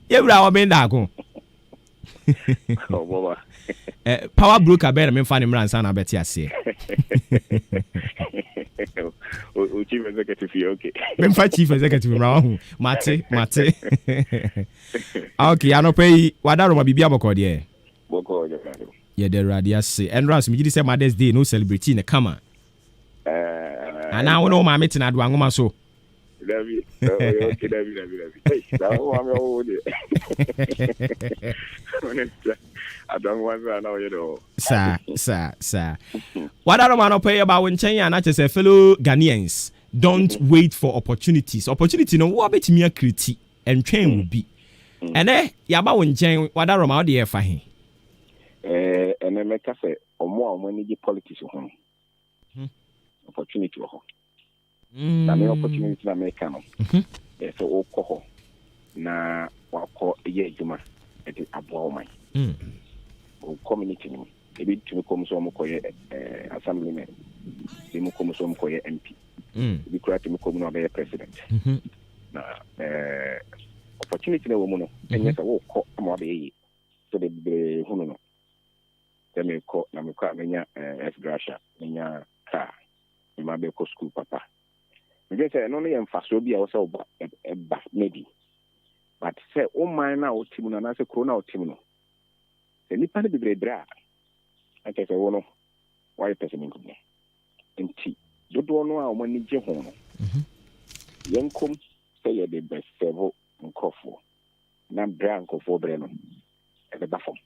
Ebra wa benda ko. Power broker bear me fan imran sana beti ase. O chief executive okay. Me fa chief executive imran mate. Okay, anope wadaro ma bibia boko de. Boko je. Yeah, the radio say. Enrans me gidi say Mother's Day no celebrity na kama. Ana wono ma metin ado angoma so. David. Okay, David. Hey, that one o de. I don't want to know you know. Sir. Wadaro ma no pay about when Chenya na say fellow Ghanaians don't wait for opportunities. Opportunity no wo betimi akriti and train will be. Ene yaba won chen wadaro ma de e fa he. And make us say omo money the politics ho. Opportunity ho. Na me opportunity na make no. So o ko ho na wa ko ye adwuma e de aboa man. O community ni e bi tumi kom so mo ko ye assemblyman. E mo kom so mo ko ye MP. Bi kura tumi kom no be president. Na opportunity na wo mo no enye sa wo ko mo be yi. So the hunu no. Me ko na me kwa menya Gracia menya car me ma be ko school papa me get say no no yem faso bia wo say oba ba maybe but say o man na o timu na say corona o timu no se nipa ne bibre bra ake say wo no why person nko no enti dodo no a o mani je ho no yenkom say ye the best servo nkofo na bra nkofo bre no e be ba fom.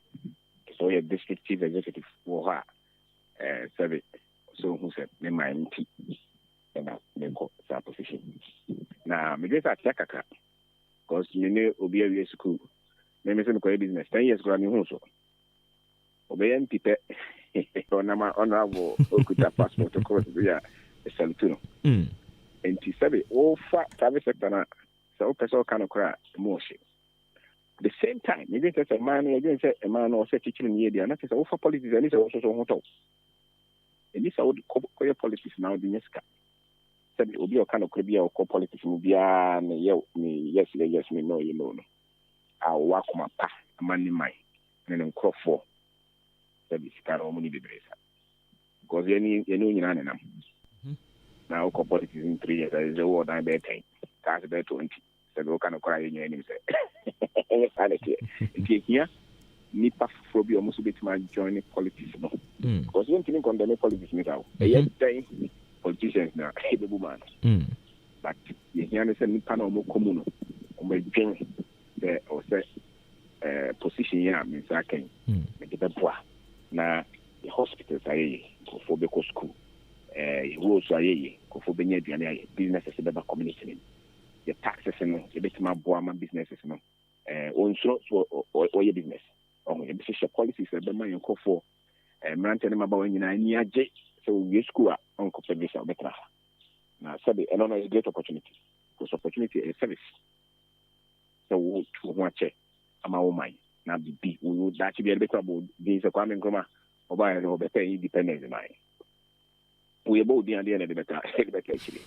So your district chief executive for her survey. So who said me mind and I go that position. Now me get at Yakaka because me know Obuoba school. Me say no business 10 years ago me hu so. Obuoba pipe on honorable okuta passport across the Saltuno. And he said all private sector na so person can cry emotion. The same time, you get a man or say teaching in the and that is over politics and it's also so hot. And this would call politics now the next guy. Said it will be a kind of cribia or call politics will be yes, me no, you know. I'll walk my path, a man in mine, and then crop for that is kind of money the bracer. Because you know, you now call politics in 3 years, there is a word I'm better 10, that's better 20. So go kind of cry in your name say. Here, nipa phobia almost bit my joining politics no. Because you don't condemn politics now. Politicians now, the woman. But you hear say nipa no mo communo. O me join the or say position here means I can make it poor. Na the hospitals are for the school. Roads are go for the businesses in the community. The taxes no, the bit my boy my businesses no. On or your business. You be policies that the money call for managing about when you are so you school on compensation better. Now, said I don't know a great opportunity because opportunity is service. So, to watch it, I'm our mind. Now, we would that be a bit about these acquiring comma or buy no better independence in mind. We are both the end of the better actually.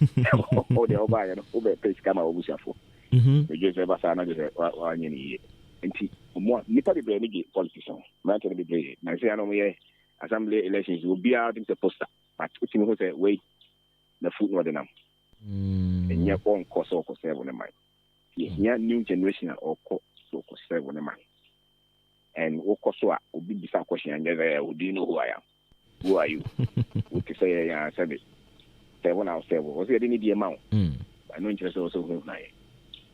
Or the buy and over place come out with for. We just ever saw another 1 year. And more nipa be brave politician. Man can be brave. Now say I know me assembly elections will be out in the poster. But what you say wait the food no them. And your own course or serve on the mind. Yeah, new generation or course or serve on the mind. And what course will be this question and there do you know who I am? Who are you? What to say I said it. 7 hours 7 was it any the amount? I know interest also who I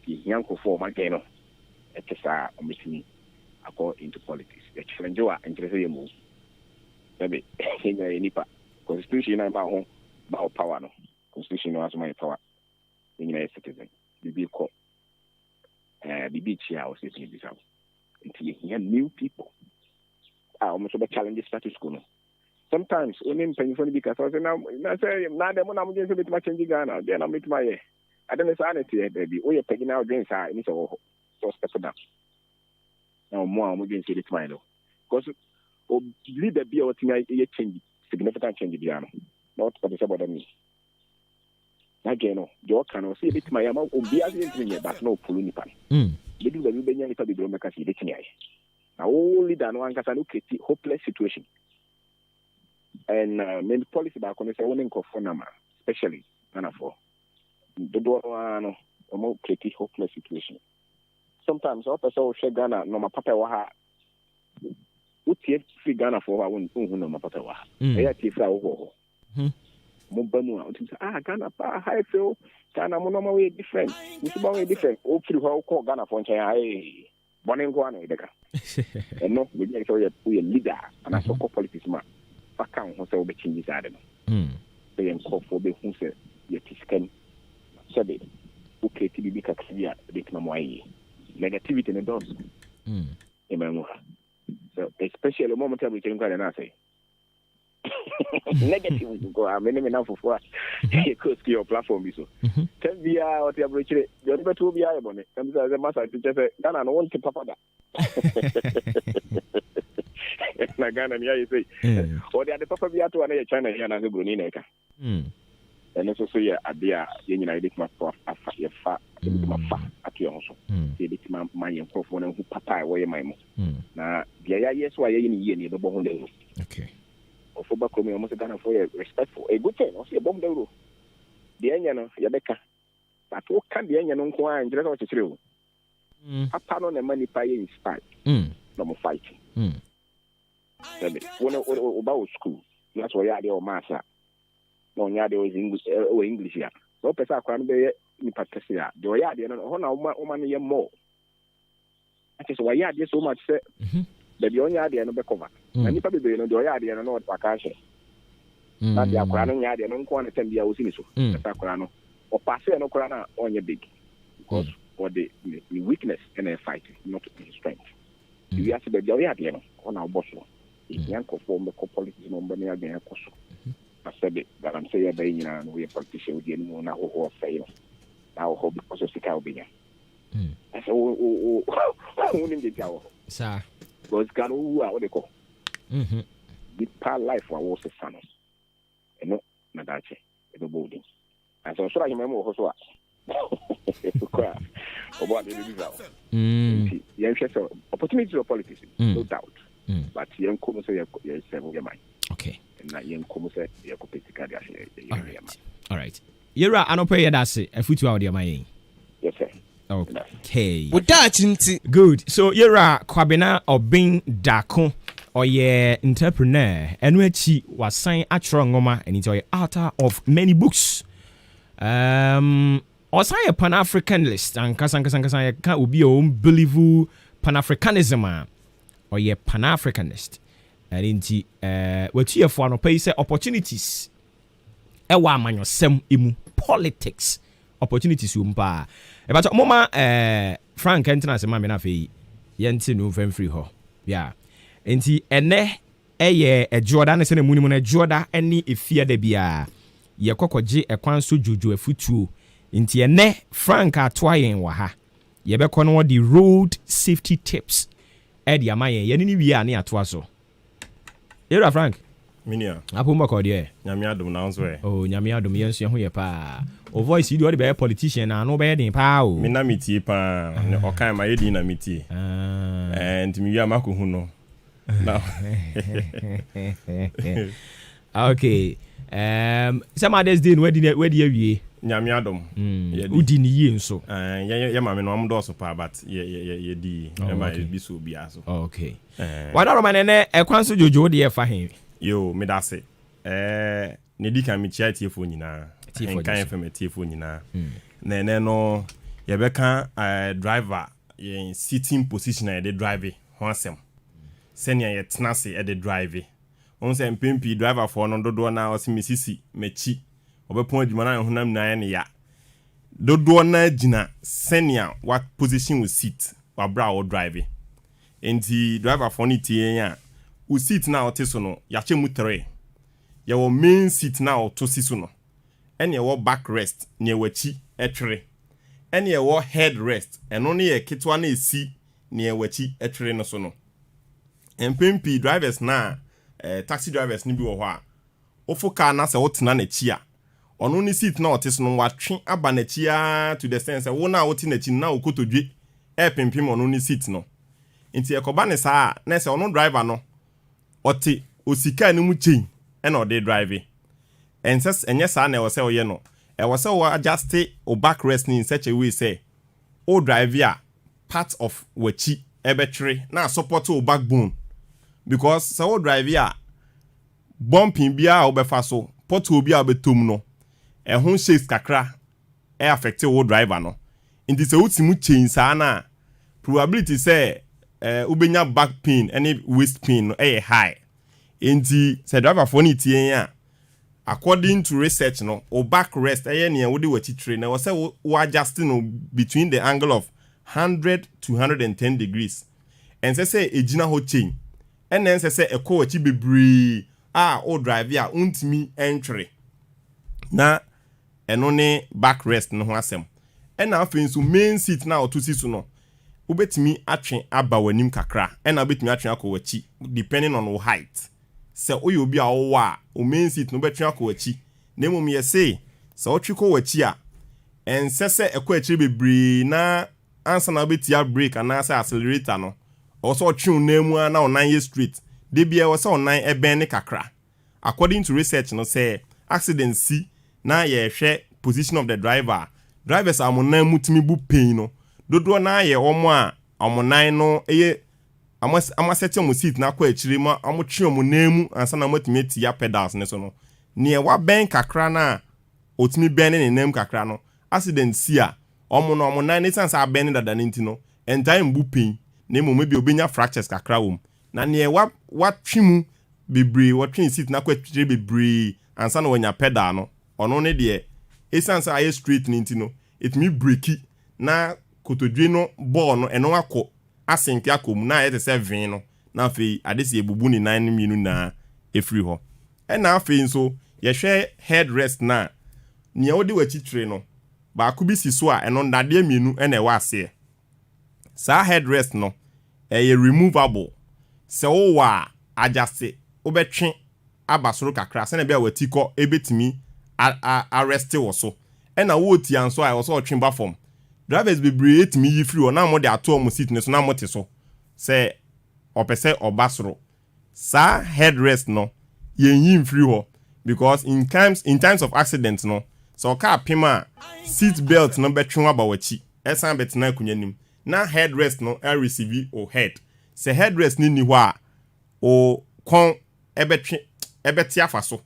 young for my gain of a meeting I go into politics. The challenge you are interested in move. Maybe nipa constitution about power no. Constitution has my power. In a citizen. The call. The beach here was sitting this house. Until you hear new people. I almost a challenge status quo. Sometimes only paying for the because I say now I'm going to be much in Ghana. Then I meet my I don't know sanity, baby. Oh, you're taking out drinks. I need to step down. Now, more I'm going to say it to my though. Because lead the beer, change, significant change, piano. Not what is about me. Again, no, you can see it to my amount of beer, but no pulling pan. They do the Ubenya if I be Bromaka, now only than one can look at hopeless situation. And many policy back on the one for number, especially for the door or more pretty hopeless situation. Sometimes all person share Ghana no my papa waha. Utie free Ghana for one no my papa waha. Eya tifra wo. Mobanu out Ghana pa high feel Ghana mo no way different. It's way different. O free how call Ghana for nchen Bonin go on edeka. And no we make sure you leader and as for politics man. Faka ho se obe chinji sade no. They enko for be hu se ye tiskan. Sabe. O create bibi kaksia de na mo ayi. Negativity in the doors. So especially the moment we can go and say negative go. I mean now for because your platform so. Can be what you approach it. You never to be able to. And as a master teacher say, Ghana no want to papa that. Na Ghana me say. Or the papa be to na China here na go ni neka. And also so yeah adia ye nyina edit ma for afa ye fa ma fa atu so ye edit ma yen profo na hu papa wo ye mai mo na dia ya yes wa ye ni ye ni be bo hu de okay ofo ba ko me almost Ghana for ye respectful a good thing o se bom de ro dia nya no ye beka but wo kan dia nya no nko an jira so chechire o papa no na mani pa ye inspired no mo fight wo ba o school that's why ya de o masa no nya de English ya so pesa kwa no be ni patese ya de o ya de no ho na o ma no ye more ati so ya de so much say the de o nya de no be cover na ni pa be no de o ya de no wa ka hye na de akwa no nya de no nko na tem bia o sini so pesa kwa no o pass no kwa na onye big because for the weakness and a fight not the strength you have to be de o ya de no o na o boss no yan ko form the politics no be na gan ko so I said that I'm saying that we are politicians with you now who fail. Now hope because of the Caribbean. I said, oh, in the tower. Sir, because God, what they call the part life was a son. And no, Nadache, the building. And so I remember also. About the result. Opportunity of politics, no doubt. But young come say your mind. Okay. All right. Yera anope yedase afutu awde amaye. Yes sir. Okay. Good. So Yera Kwabena Obin Dako oye entrepreneur enu achi wasan atro ngoma and it's author of many books. Osan a Pan-Africanist and kasan ye ka obi o believe Pan-Africanism or ye Pan-Africanist. And inti what you for no pay say opportunities ewa amanyosem emu politics opportunities umpa e but moma Frank entina se ma me na fe yenti no free ho yeah inti ene eye ejoda ne se na munimu na ejoda ene efia da bia ye kokogye ekwan so jojo afutuo inti ene Frank atoayen wa ha ye be kono the road safety tips e dia mayen ye ni wi a ne atoa so. Yera Frank. Minia. Apo mbako de. Nyame adom na nso e. Oh, nyame adom yenso ye ho ye pa. O voice you do be politician na no be den pa o. Me na metie pa. O kan ma yedi na metie. And mi wi amako hu no. Now. Okay. Some others day where the awie. Nyame adom. Udi ni ye nso. Ye ma me no am do so pa but ye di. E ma bi so bia so. Okay. Wada ro manene ekwan so jojo de ye fa hen. Yo me da se. Ne di kan me chia tiefo nyina. Kan FM tiefo nyina. Na no ye be kan driver ye sitting position e de drive ho asem. Senia ye tenase e de drive. On se mpempi driver for no dodo na o se misisi mechi. Obepon adwuma na honam na ne ya. Dodo na gina senia what position we sit wa bra o drive. Enti driver for ni tie ya. U seat na o teso no ya che mu 3. Ya wo main seat na o to siso no. Ene wo back rest ne wachi etwere. Ene wo head rest eno ne ye ketwa na esi ne wachi etwere no so no. Mpempi drivers na taxi drivers ni bi wo ho a. Ofo car na se wotena na chi a. Ono ni seat na o teso no watwe aba na chi a to the sense wo na woti na chi na okotodwe pimpim ono ni seat no nti ekoba ne saa na se ono driver no ote osika ni mu chain e na ode drive enye saa na e wose oye no e wose o adjust o backrest in such a way say o drive ya part of wachi ebetwe na support o backbone because so o drive ya bumping bia obefa so portal bia obetom no e ho shakes kakra e affect o driver no nti se utimu chain saa na probability say ubenya back pain any waist pain no high nti se driver for ni tie ya according to research no o backrest ne wo de wachi tre na wo say wo adjust no between the angle of 100 to 110 degrees and say ejina ho chain and then say ekọ wachi bebree o drive ya untimi entry na eno ne backrest no ho asem na afin so main seat na otusi so no ubetimi atwe aba wanim kakra na ubetimi atwe akọwachi depending on your height se oyo bi a owa o main seat no betwe akọwachi na emom ye say se otwe kọwachi a ensese ekọ bebree na ansa na betia brake and say accelerator no also otwe na mu na onan ye straight de bia wo se onan eben ne kakra according to research no say accident si na ye hwe position of the drivers amonan mutimi bu pain no dodo na ye omonan no amasete omo seat na kwa akire ma amotwe omonan mu ansa na mutimi tia pedals ne so no ne wa ben kakra na otimi ben ne nem kakra no accident si a omonan ne sense aben dada ne ntino entire bu pain ne mo mebi obenya fractures kakra wom na ne wa twimu bebree wa twin seat na kwa akire bebree ansa na wanya pedal no ono ne de essence aye straight ninti no it me breaki na kotodwe no ball no eno akọ asenke akom na yete 7 no na afei adesi ebubu ni 9 minu na efri ho na afei nso ye hwe headrest na nia odi wachitre no ba ku bi siso a eno ndade minu na ewa ase sa headrest no ye removable se wo wa adjust obetwe abasoro kakra se na bia watiko ebetimi arrest wo so na wo ti anso a wo so twimba form drivers be breate me yi free na mo de ato mo seat ne so na mo te so say opese obasoro sa headrest no yin free ho because in times of accident no so car pima seat belt no betwe aba wachi esan betina akunyanim na headrest no receive o head say headrest ni ho a o kon ebetwe afaso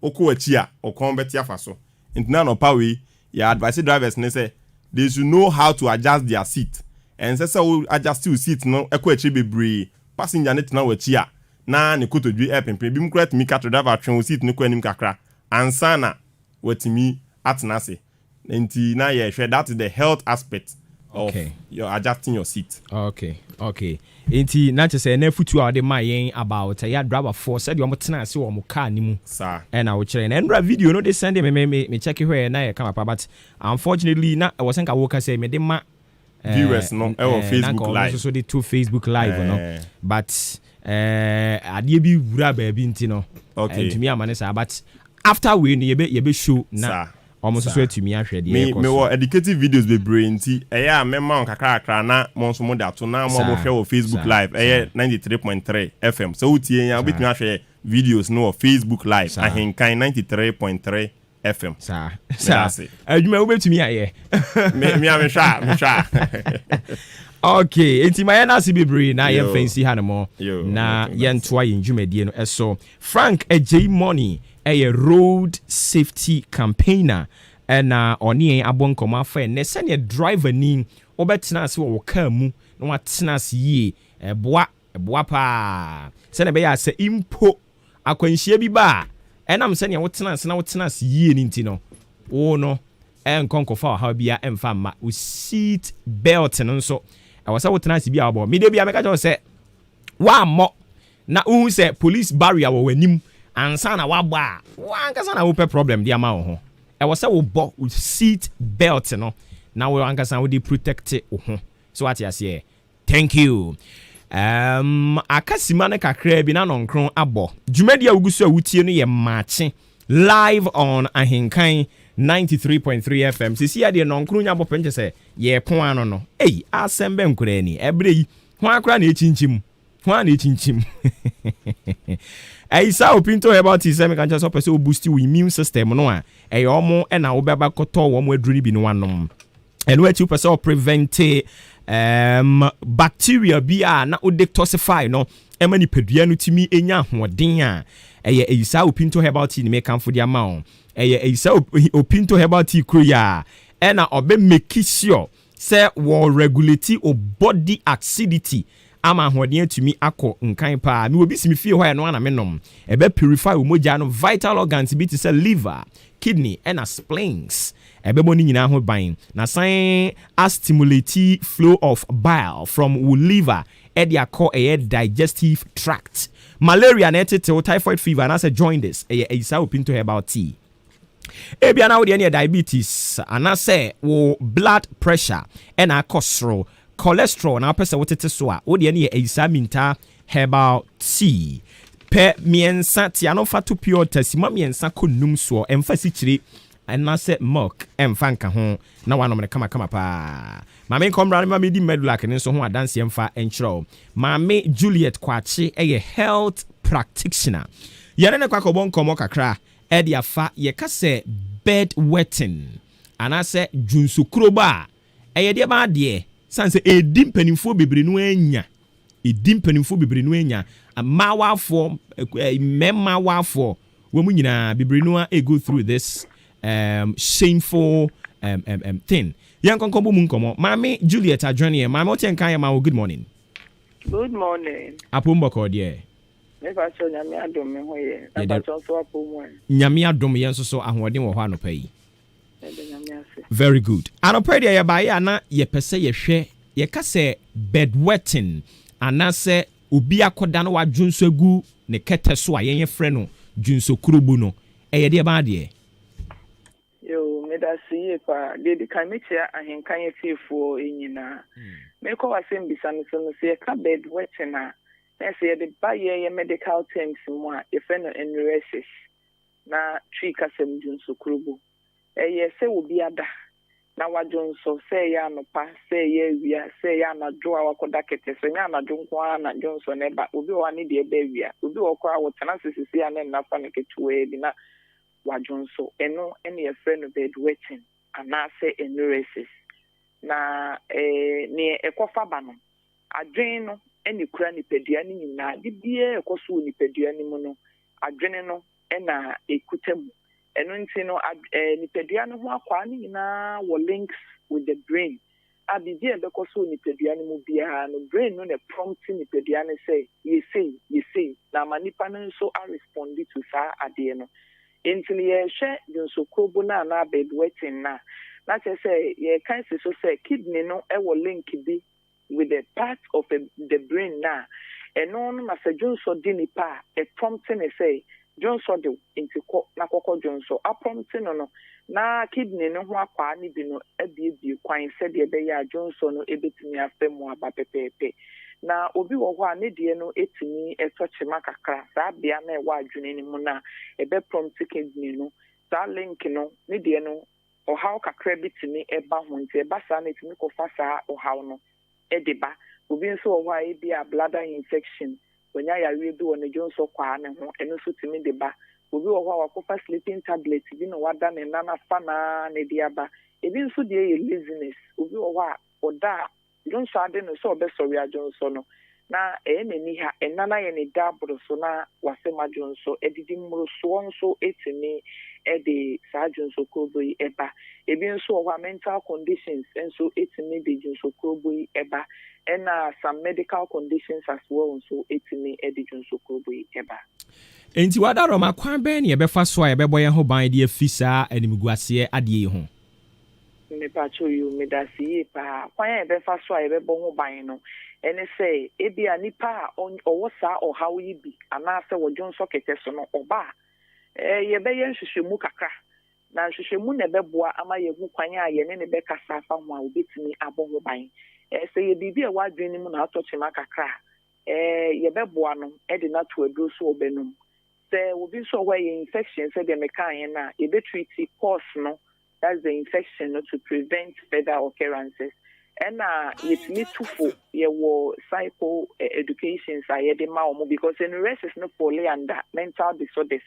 okwachi a okon beti afaso intina no power ya advise drivers ne say they should know how to adjust their seat and say adjust your seat no ekwachi bebree passenger ne tina wachi a na ne kotodwi epempe bi mkrat mi cat driver twen seat ne kwanim kakra ansa na watimi atnase enti na ye hwe that is the health aspect of your adjusting your seat. Okay. Enti na chese na futu a de mayen about ya driver for said you mutena ase wo mo car ni mu. Sir. And I will share na video no they send me check where na ye come up but unfortunately na I was think I woka say me de ma viewers no Facebook live. So they to Facebook live no. But adie bi wura ba bi nti no. Okay. To me amane say but after we ye be show na almost so to me ahwe de me wo educative videos be brainty eya mema on kakra na mo nso mo da to na mo hwe wo Facebook live 93.3 FM so utie ya obetumi ahwe videos no Facebook live ahenkan 93.3 FM sa adwuma obetumi aye me amhwa okay enti my na sibebre na ye fancy hanemo na ye ntoa ye ndwumadie no eso Frank AJ Money a road safety campaigner and oni abonkoma fa ne sene driver ni obetena ase wo car mu na watena ase yie boa pa sene be ya se impo akwanhia bi ba enam sene wotena ase na wotena ase yie ni ntino wo no enkonkofa ha bia emfa ma o seat belt no so awasa wotena ase bia abo me de bia meka jo se wa mo na uhu se police barrier wo wanim ansa na waba wankasa na wope problem dia ma wo ho e wo se wo bo seat belt no na wo ankasa wo dey protect wo ho so what you say thank you akasima ne kakra bi na nonkron abo dwumadi a wugusu a wutie no ye Maakye live on ahenkan 93.3 FM. Sisi ya de nonkru nya bopɛ nche sɛ ye pon ano no. Ei, asembe nkura ni. Ebre yi, ho akra na echinchim. Ho na echinchim. Aisa opinto about tea me kan so pɛ sɛ o boost your immune system no a. Ɛyɛ omo na wo beba kɔtɔ wo mo aduru ni bi no wanom. Ɛno achi pɛ sɛ o prevent bacteria bi a na o detoxify no. Ema ni pedua no timi enya ahoden a. Ɛyɛ aisa opinto about tea ni me kan fo dia ma o. Isa opinto herbal tea kroya ena obe make sure say wo regulate o body acidity ama hoden atumi akọ nkan pa me obi simi fie ho ya no ana menom ebe purify o moja no vital organs bi te say liver kidney ena spleens ebe boni nyina ho ban na san stimulate flow of bile from wo liver e dia call a digestive tract malaria na etete typhoid fever na say join this isa opinto herbal tea. Ebia na wo de diabetes anase wo blood pressure and cholesterol na pese wotete so a wo de ne eisa minta herbal tea pe miensa ti anofa to pure tasima miensa konum so emfa sikire anase milk emfa nka ho na wanom ne kama pa mame komra ne mame di medlak ne so ho adanse emfa enchro mame Juliet Kwachi health practitioner yare ne kwakobon komo kakra Edia fa ye kase bed wetting anase junsu kroba eyede ba de sanse edim panimfo bebre no anya amawafo memawafo wo mu nyina bebre no go through this shameful thing yan konkobo mu nkomo mami Juliet adwene mami o ten kan ya ma good morning apombo ko de Never show Nyame adom me ho ye. Na so apomu. Nyame adom ye nso so ahoden wo ho anopa yi. Very good. Anopa dia ye ba ye ana ye pese ye hwe ye ka se bedwetting anase obi akoda no wadwonso agu ne kete so a ye frɛ no dwonso kurubu no. Eye de ba de. Yo, me da see pa de kan me tia ahenkan ye tiefo enyina. Me ko wasem bisa no so no se ka bedwetting a say the buy medical terms more if no NRSs na tree kasem junso krubu say will be ada na wajonso say ya no pa say ye wia say ya na do akoda kete so nya na jonkwa na jonso ne ba obi wa ne de be wia obi wo kwa wo tena sisi ya na fa ne ketuwe bi na wajonso eno ene ye friend no bed waiting ana say NRSs na ne ekofa ba no adwen no eni kura nipadua ni nyina de bie ekoso nipadua ni mu no adwene no na ekutamu eno nti no nipadua no ho akwa ni nyina wo links with the brain abibie bekoso nipadua ni mu bia no brain no na prompt nipadua ni say you say na manipa no so a respond to sa ade no enti ye hwe jonso kobo na bedwetting na say ye kan so say kidney no e wo link bi with the part of the brain now. And on as a Johnson dinipa, a prompting say, Johnson do into Nakoko Johnson, a prompting no, na kidney no one quani bino, a baby, quine said the Beya Johnson, a bit me after more pepe. Now, Obi wa Nidiano, it to me a touch a maca class, that be a mere wide junin mona, a be prompting kidney no, that link no, Nidiano, or how ka credit to me a bahun, a bassan, it me ko fasa or how no. Ediba obi nso wo a bi a bladder infection onya ya we bi won jonso kwa ne ho eno so timi deba obi wo a wakofa sleeping tablet bi no wada ne nana fa na ne diaba ebi nso de ye laziness obi wo a oda jonso ade no so obe sorry a jonso no na enani ha enana ye ne dabro so na wasema jonso edidi mmuro so nso etimi ede sa jonso koboyi eba ebi nso wo mental conditions nso etimi de jonso koboyi eba and some medical conditions as well so etimi ede jonso koboyi eba enti wada ro makwan ben ye befa so a ye beboye ho ban de afisa animguase ade ho me pacho you me da si pa kwan ye befa so a ye bebo ho ban no ene say ebi anipa owo sa o how yi bi ana se wo jonso kete so no oba ye be ye nhwehwemu kakra na nhwehwemu ne beboa ama ye hu kwan a ye ne be kasa fa ho a obetimi abo ho ban se ye bibi e wadwene mu na atochema kakra ye beboa no e de na to aduro so obenum se obi so where infection se de mekan na ye be treat cause no that's the infection, to prevent further occurrences. And it's me too for your psycho education because in the rest is not fully under mental disorders,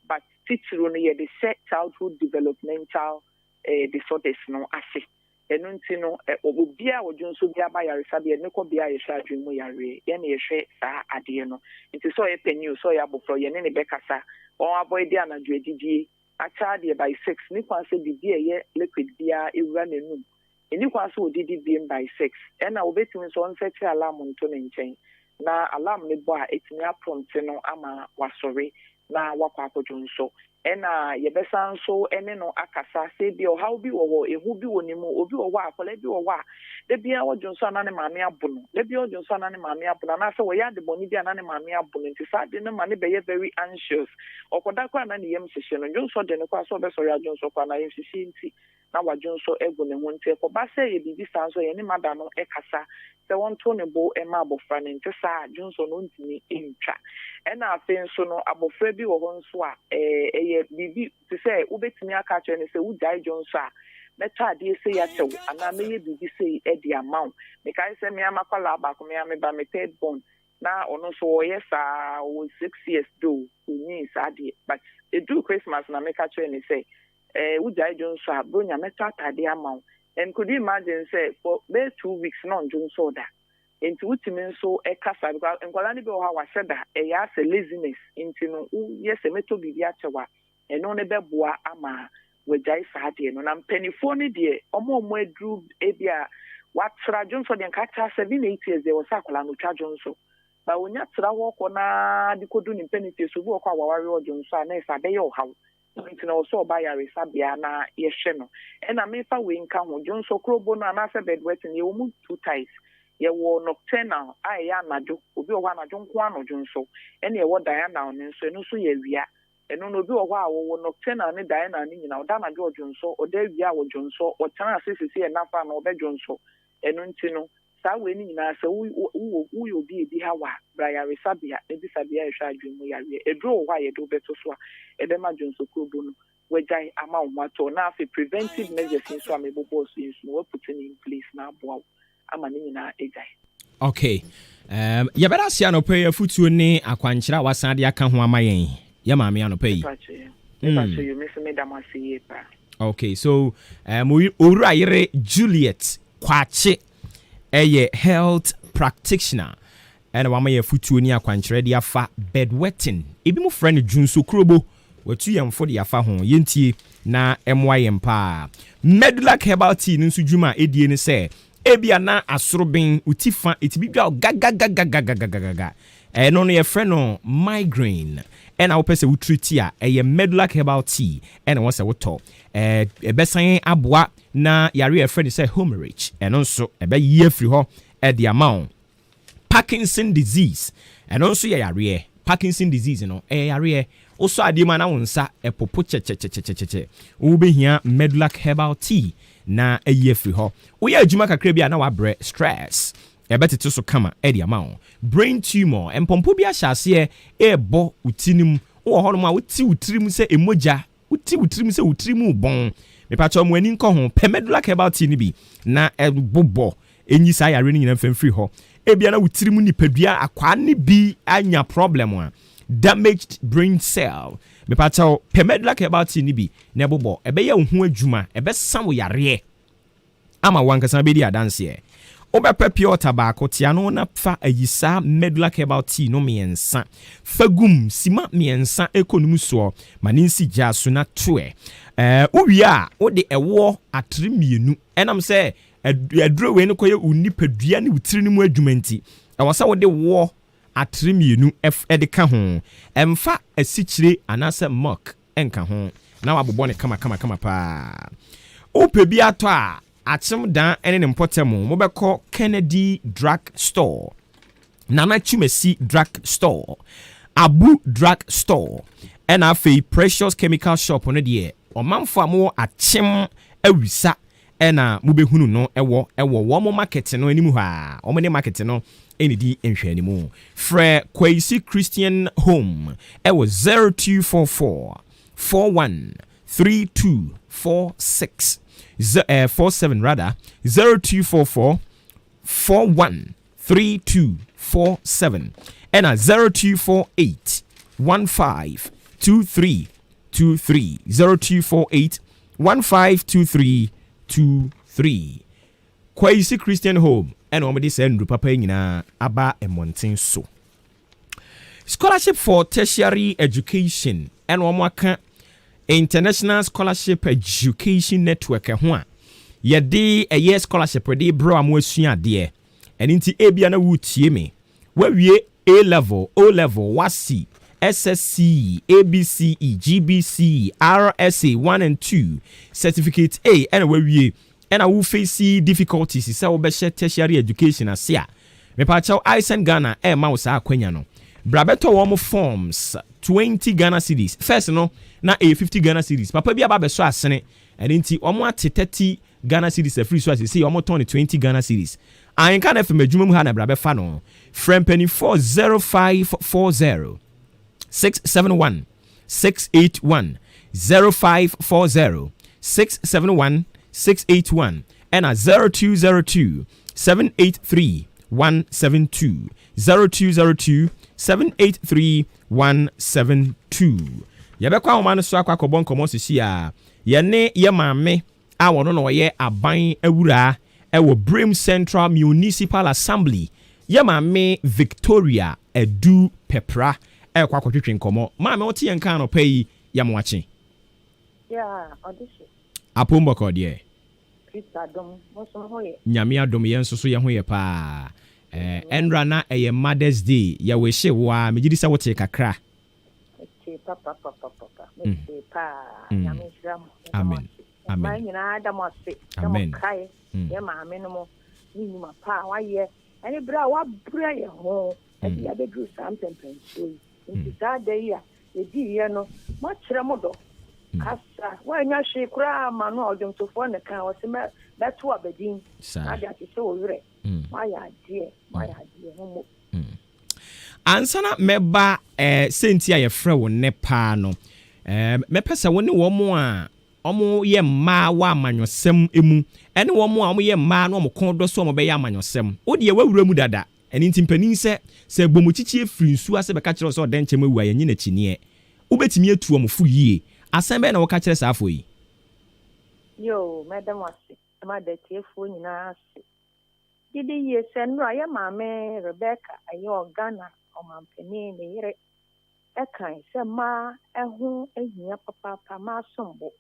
but literally the childhood developmental disorders no assist. And no obia or Johnson Biaba Sabi and Noko Bia Shadri Muyare, any share adiano. It is so a penny, so ya before Yanni Becasa, or avoid Diana Dredigi, a child by 6, Nippon said the beer liquid beer, it ran in room. And you can so did it being by 6. And I will bet you so set alarm on Tony chain. Now alarm the boy, it's near prompt, ama was sorry, now wapa Johnson. And Yebesan so no akasa say be or how be or a who be on him or be or wa for let be or wa. The be our Johnson and Mamma Bun. The be Johnson and Mamma Bun. And I saw we had the Bonidia and Mamma Bun. It is sad in the money be very anxious. Or Kodaka and the M session. And Johnson then across over sorry Johnson and I see now what Johnson Egon and won't take for Bassay be this answer any madam ekasa. The one Tony Bo and Marble Fran and Tessa Johnson won't me in track. And I think so no abo Frebby or one swap bibi to say ubetimi aka che ne say udai Johnson meta de say ya chew and I may bibi say e the amount because say me amakwala ba ko me ba me third born na ono so yes 6 years do ni sade but e do Christmas na me ka che ne say udai Johnson bronya meta tade amount and could you imagine say for 2 weeks non Johnson da into ultimate so a casa because and Colani be how I said that a laziness into no yes a meto bibiachewa and no nebeboa ama we jai sade no nam penifoni de omo edru ebia what trajon so den kata 7-8 years they was akola no trajon so ba onya tra wo ko na di kodu ni penite so bi wo kwa wawari ojon so na isa be yo hawo into no so ba ya resabia na ye hwe no and na me fa we nka ho jon so krobo no na se bedwetting ye wo mu 2 times ye wo nocturnal ya anadwo obi wo anadwo nko anodwo nso ene ye wo diana ne nso eno so ye wia eno no obi wo a wo nocturnal ne diana ne nyina oda anadwo odwo nso oda wia wo dwo nso o tana asisi na fa na obedwo nso eno ntino saa we ni nyina se wo yo bi ebi ha wa bra ya resabia ebi sabia ehwa adwemu ya we edro wa ye do beto so a ebe ma dwo nso krobo no wejai ama umato na afi preventive measures nso amebobo so nso we put in place na abo okay. Ya better see no pay futu ne akwankyira wasade aka ho amayen. Ya maame ano pay. Okay, so owura yere Juliet Kwache health practitioner. And wamaye futu ne akwankyira de afa bedwetting. Ebi mu friend Junso Krobo watu yamfo de afa ho yentie na MY mpa. Medular herbal tea nso dwuma edie ne se ebia na asorobin utifa etibidwa gaga no no ye friend no migraine and our person who treat ya medular herbal tea and once a woto besan aboa na yare friend say hemorrhage and also ebe ye free ho the amount Parkinson disease and also yare Parkinson disease no yare also adima na wonsa epopo che wo behia medular herbal tea na eye free ho we adwuma kakra bia na wabre stress ebeteto so kama edi amount brain tumor empompo bia hyase ebo utinim wo ho no ma wuti utirim se emoja wuti utirim se utirim bon me pa cho mo ani nko ho medular herbal tea ni bi na ebobo enyi sa yare ni nyina free ho ebia na utirim nipadua akwa ne bi anya problem a damaged brain cell me pa cho medular herbal tea ni bi na ebobo ebe ye ho adwuma ebe sam wo yare ama wankasa be di adanse obepe pure tobacco tia no na fa ayisa medular herbal tea no miensa fagum sima miensa ekonomu so maninsi jaso na toe uwia wo de ewo atre mienu enam se aduro we no koye unipadua ne wutiri ne mu adwumanti awasa wo de wo atre mienu de ka ho emfa asichire anase mock enka ho na wabobɔ ne kama pa ope bi ato a atem dan ene ne mpotemu mobekɔ Kennedy Drug Store, Nana Chumesi Drug Store, Abu Drug Store, and afi Precious Chemical Shop on the ɔmanfo amo atem awisa ena mubehunu no ɛwɔ wo market no animu ha ɔmo ne market no eni di nhwe animu frɛ Kwesi Christian Home ɛwɔ 0244 4132 47 rather 0244 413247 and 0248 152323 0248 152323 Kwesi Christian Home and omedi send papa nyina aba emonten so scholarship for tertiary education and omaka International Scholarship Education Network ho a yɛde ɛyɛ scholarship de bro amoasua de ɛne nti ebia na wutie me wawie A level O level wasi SSC ABCE GBC RSA 1 and 2 certificate A and wawie and wo face difficulties sɛ wo bɛhyɛ tertiary education ase a me pa chaw Isen Ghana ma wo sa akwanya no brabeto wo forms 20 Ghana cedis first no na 50 Ghana cedis papa bi aba beso asene and nti omo ate 30 Ghana cedis a free so as say omo turn 20 Ghana cedis an kan FM adwuma mu ha na brabe fa no frem penny 40540 671 681 0540 671 681 and 0202 783 172 0202 783 172 yɛbɛkɔ ahoma no so akɔbɔ nkɔmɔ sisi a yɛne yɛ maame a wɔno na ɔyɛ aban awura ɛwɔ Brim Central Municipal Assembly yɛ maame Victoria Edu Pepra ɛkɔ akɔtwetwe nkɔmɔ maame wote yɛn kan no pɛ yi yɛmwache audition apombɔkɔ deɛ Krista dom moso hoye nyame adom yɛn so yɛ ho yɛ paa Endra na ɛyɛ Mother's Day ya we hye wa megidi sɛ wote kakra papa nyame hram amen amen nyina adam ase amen kai ye maame no mo ni ma pa wa ye ani bra wa bra ye ho e ya be dru sam temperature nti da day ya e di ye no ma kire mo do kasa wa nya hwe kura ma no odwomtofo ne kan wo se me beto abedin na dia se wo yure ma ya die homo ansana meba senti a yefrɛ wo ne pa no mepɛ wo ne wo mo a omo ye mma wa amanyosem emu ene wo mo a omo ye mma no omo kon do so omo be ye amanyosem wo de wawura mu dada ene ntimpanin se gbomu chichi efiri nsu ase be ka kire so den chema wu ayenyi na chinie wo betimi atu omo fu yie asan be na wo ka kire sa afo yi yo madam wase ma da tiefu nyina ase didi ye se no aye maame Rebecca ayo Ghana omampani ne yire ekan se ma ehu ehia papa ma sombo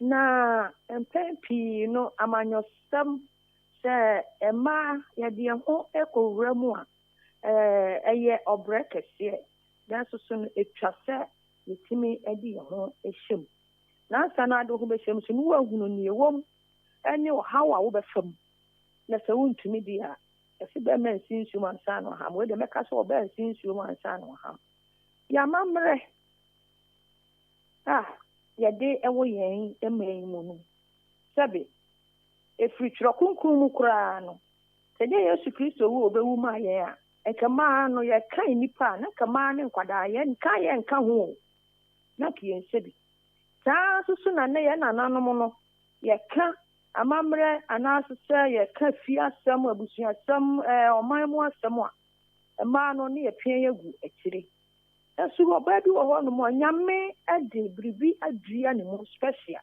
na empepi no amanyosam se ema ye de ho ekowura mu a eye obrekese dan so no etwa se yetimi edi ho ehyem na sana do ho behyem so no wahunu ne ewom ene hawa wo befam na se wontumi dia ese be men sinsu mansa no ha mo de meka so be sinsu mansa no ha ya mamre yade ewo yen emen mu no sabe efri tro kunkun mu kura no sede Yesu Kristo wo obewu ma ye a ekama no ye kan nipa na kama ne nkwada ye nka ye nka ho na kiyen sebi saa susu na ne ye nananom no ye ka amamre anasese ye ka fi asem abusu asem oman mu asem a ma no ne ye pien yegu akire esu oba bi wo ho no mo nyame ade bribi adua ne mo special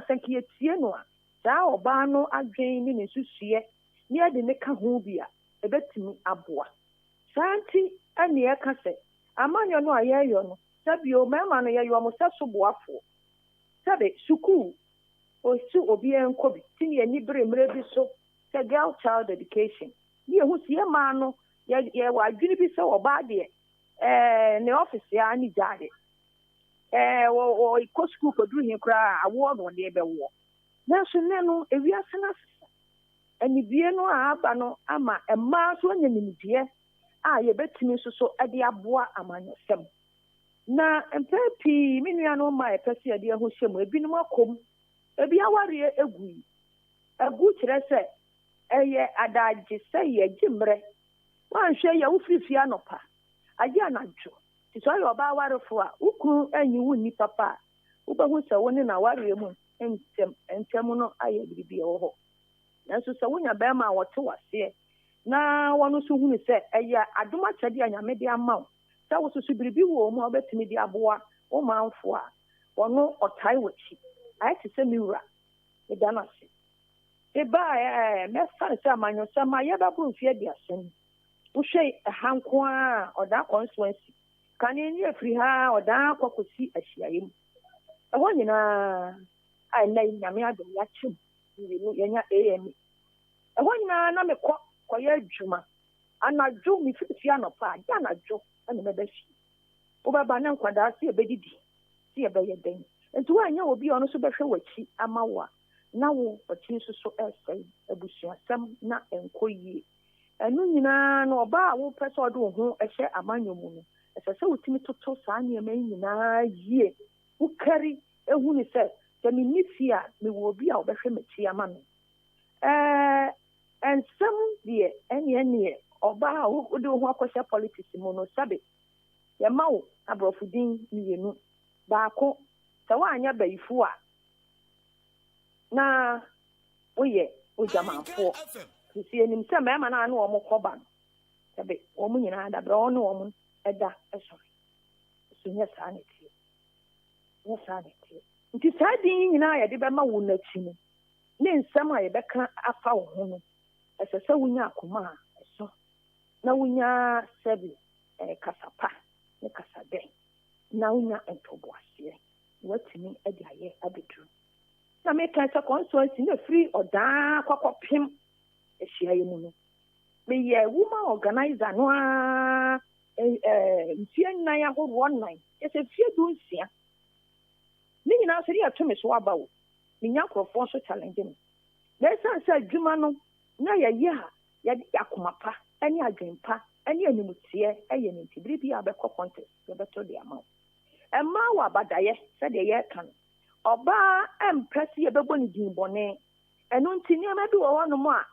sanki ye tie no a saa oba no adwen ni ne susue ne ade ne ka ho bia ebetimi aboa santi ane ye ka se amanyo no ayeyo no sabio mema no ye yo mo saso boafo sabe suku osu obi enkobi tini ani bremre bi so se girl child education ni ehu sie ma no ye wa adwini bi se oba de ne office ya ni jade wo iko school ko duru hin kra awo no de be wo na so ne no ewiase na ani bie no aba no ama emma so nya nimdie ye betimi so ade aboa amanyosem na empepi minua no ma epese ade ho hyem ebinom akom ebi aware egu kire se eye adaje se ye gimre wan hwe ye ufrifi anopa aje anadwo ti so yo ba warefo a ukun anyi wu ni papa ubehu se woni na ware mu ntɛm no ayɛ biribi ɛwɔ hɔ nanso sɛ wonya bɛrima a wɔte waseɛ na wɔn nso hunu sɛ ɛyɛ adom akyɛdeɛ a nyame de ama wo sɛ wo soso biribi wɔ mu a wobɛtumi de aboa wo manfo a wɔno ɔtae w'akyi ayɛ te sɛ me wura ɛda no ase ɛbaa mɛfa no sɛ amanyɔsɛm a yɛbɛboro mfeɛ aduasa mu wohwɛ ɛha nko a ɔdaa constituency kane ne afiri ha ɔdaa kɔkɔsi ahyiaeɛ mu ɛhɔ nyinaa a ɛnɛ nyame adom yɛakyem yɛnya AME ɛhɔ nyinaa na kɔyɛ adwuma anadwo mefirifie anɔpa a agye anadwo ɛne mɛbɛ fie wobɛba ne nkwadaa sɛ yɛbɛdidi sɛ yɛbɛyɛ dɛn nti woanyɛ obi a ɔno nso bɛhwɛ w'akyi ama wo a na wo ɔkyi nso so ɛsɛe abusuasɛm na ɛnkɔ yie ɛno nyinaa no ɔbaa a wopɛ sɛ ɔde wo ho ɛhyɛ amanyɔ mu no ɛsɛ sɛ wotumi toto saa nneɛma yi nyinaa yie wokari ehu ne sɛ menni fie a mewɔ obi a wɔbɛhwɛ m'akyi ama me ɛnsɛm deɛ ɛneɛ ɔbaa a wode wo ho akɔhyɛ politics mu no sabe yɛma wo aborɔfo din mmienu baako sɛ woanyɛ bayifo a na woyɛ ogyamanfoɔ sisi enim sɛ mmarima no a ne wɔn kɔba no sabe wɔn nyinaa dabrɛ wɔn ne wɔn ɛda ɛsɔre so nyɛ saa ne tie nti saa din nyinaa yɛde bɛma wo n'akyi no ne nsɛm a yɛbɛka afa wo ho no ɛsɛ sɛ wonya akoma a ɛso na wonya sɛbi kasapa ne kasadɛn na wonya ntɔboaseɛ watumi de ayɛ abɛduru na meka sɛ constituency na firi ɔdaa kɔkɔpem ahyiaeɛ mu no meyɛ woman organizer no a mfie nnan ahoroɔ nnan yɛsɛ fie dunsia ne nyinaa sɛ de yɛto me so aba wo menya nkurɔfoɔ nso challenge me na ɛsiane sɛ adwuma no na yɛyɛ a yɛde akoma pa ne adwen pa ne animteɛ ɛyɛ ne nti bere bi a bɛkɔ contest yɛbɛtɔ de ama wo ɛma wɔ abadayɛ sɛdeɛ yɛreka no ɔbaa ɛmpɛ sɛ yɛbɛbɔ ne din bɔne ɛno nti nneɛma bi wɔ hɔnom a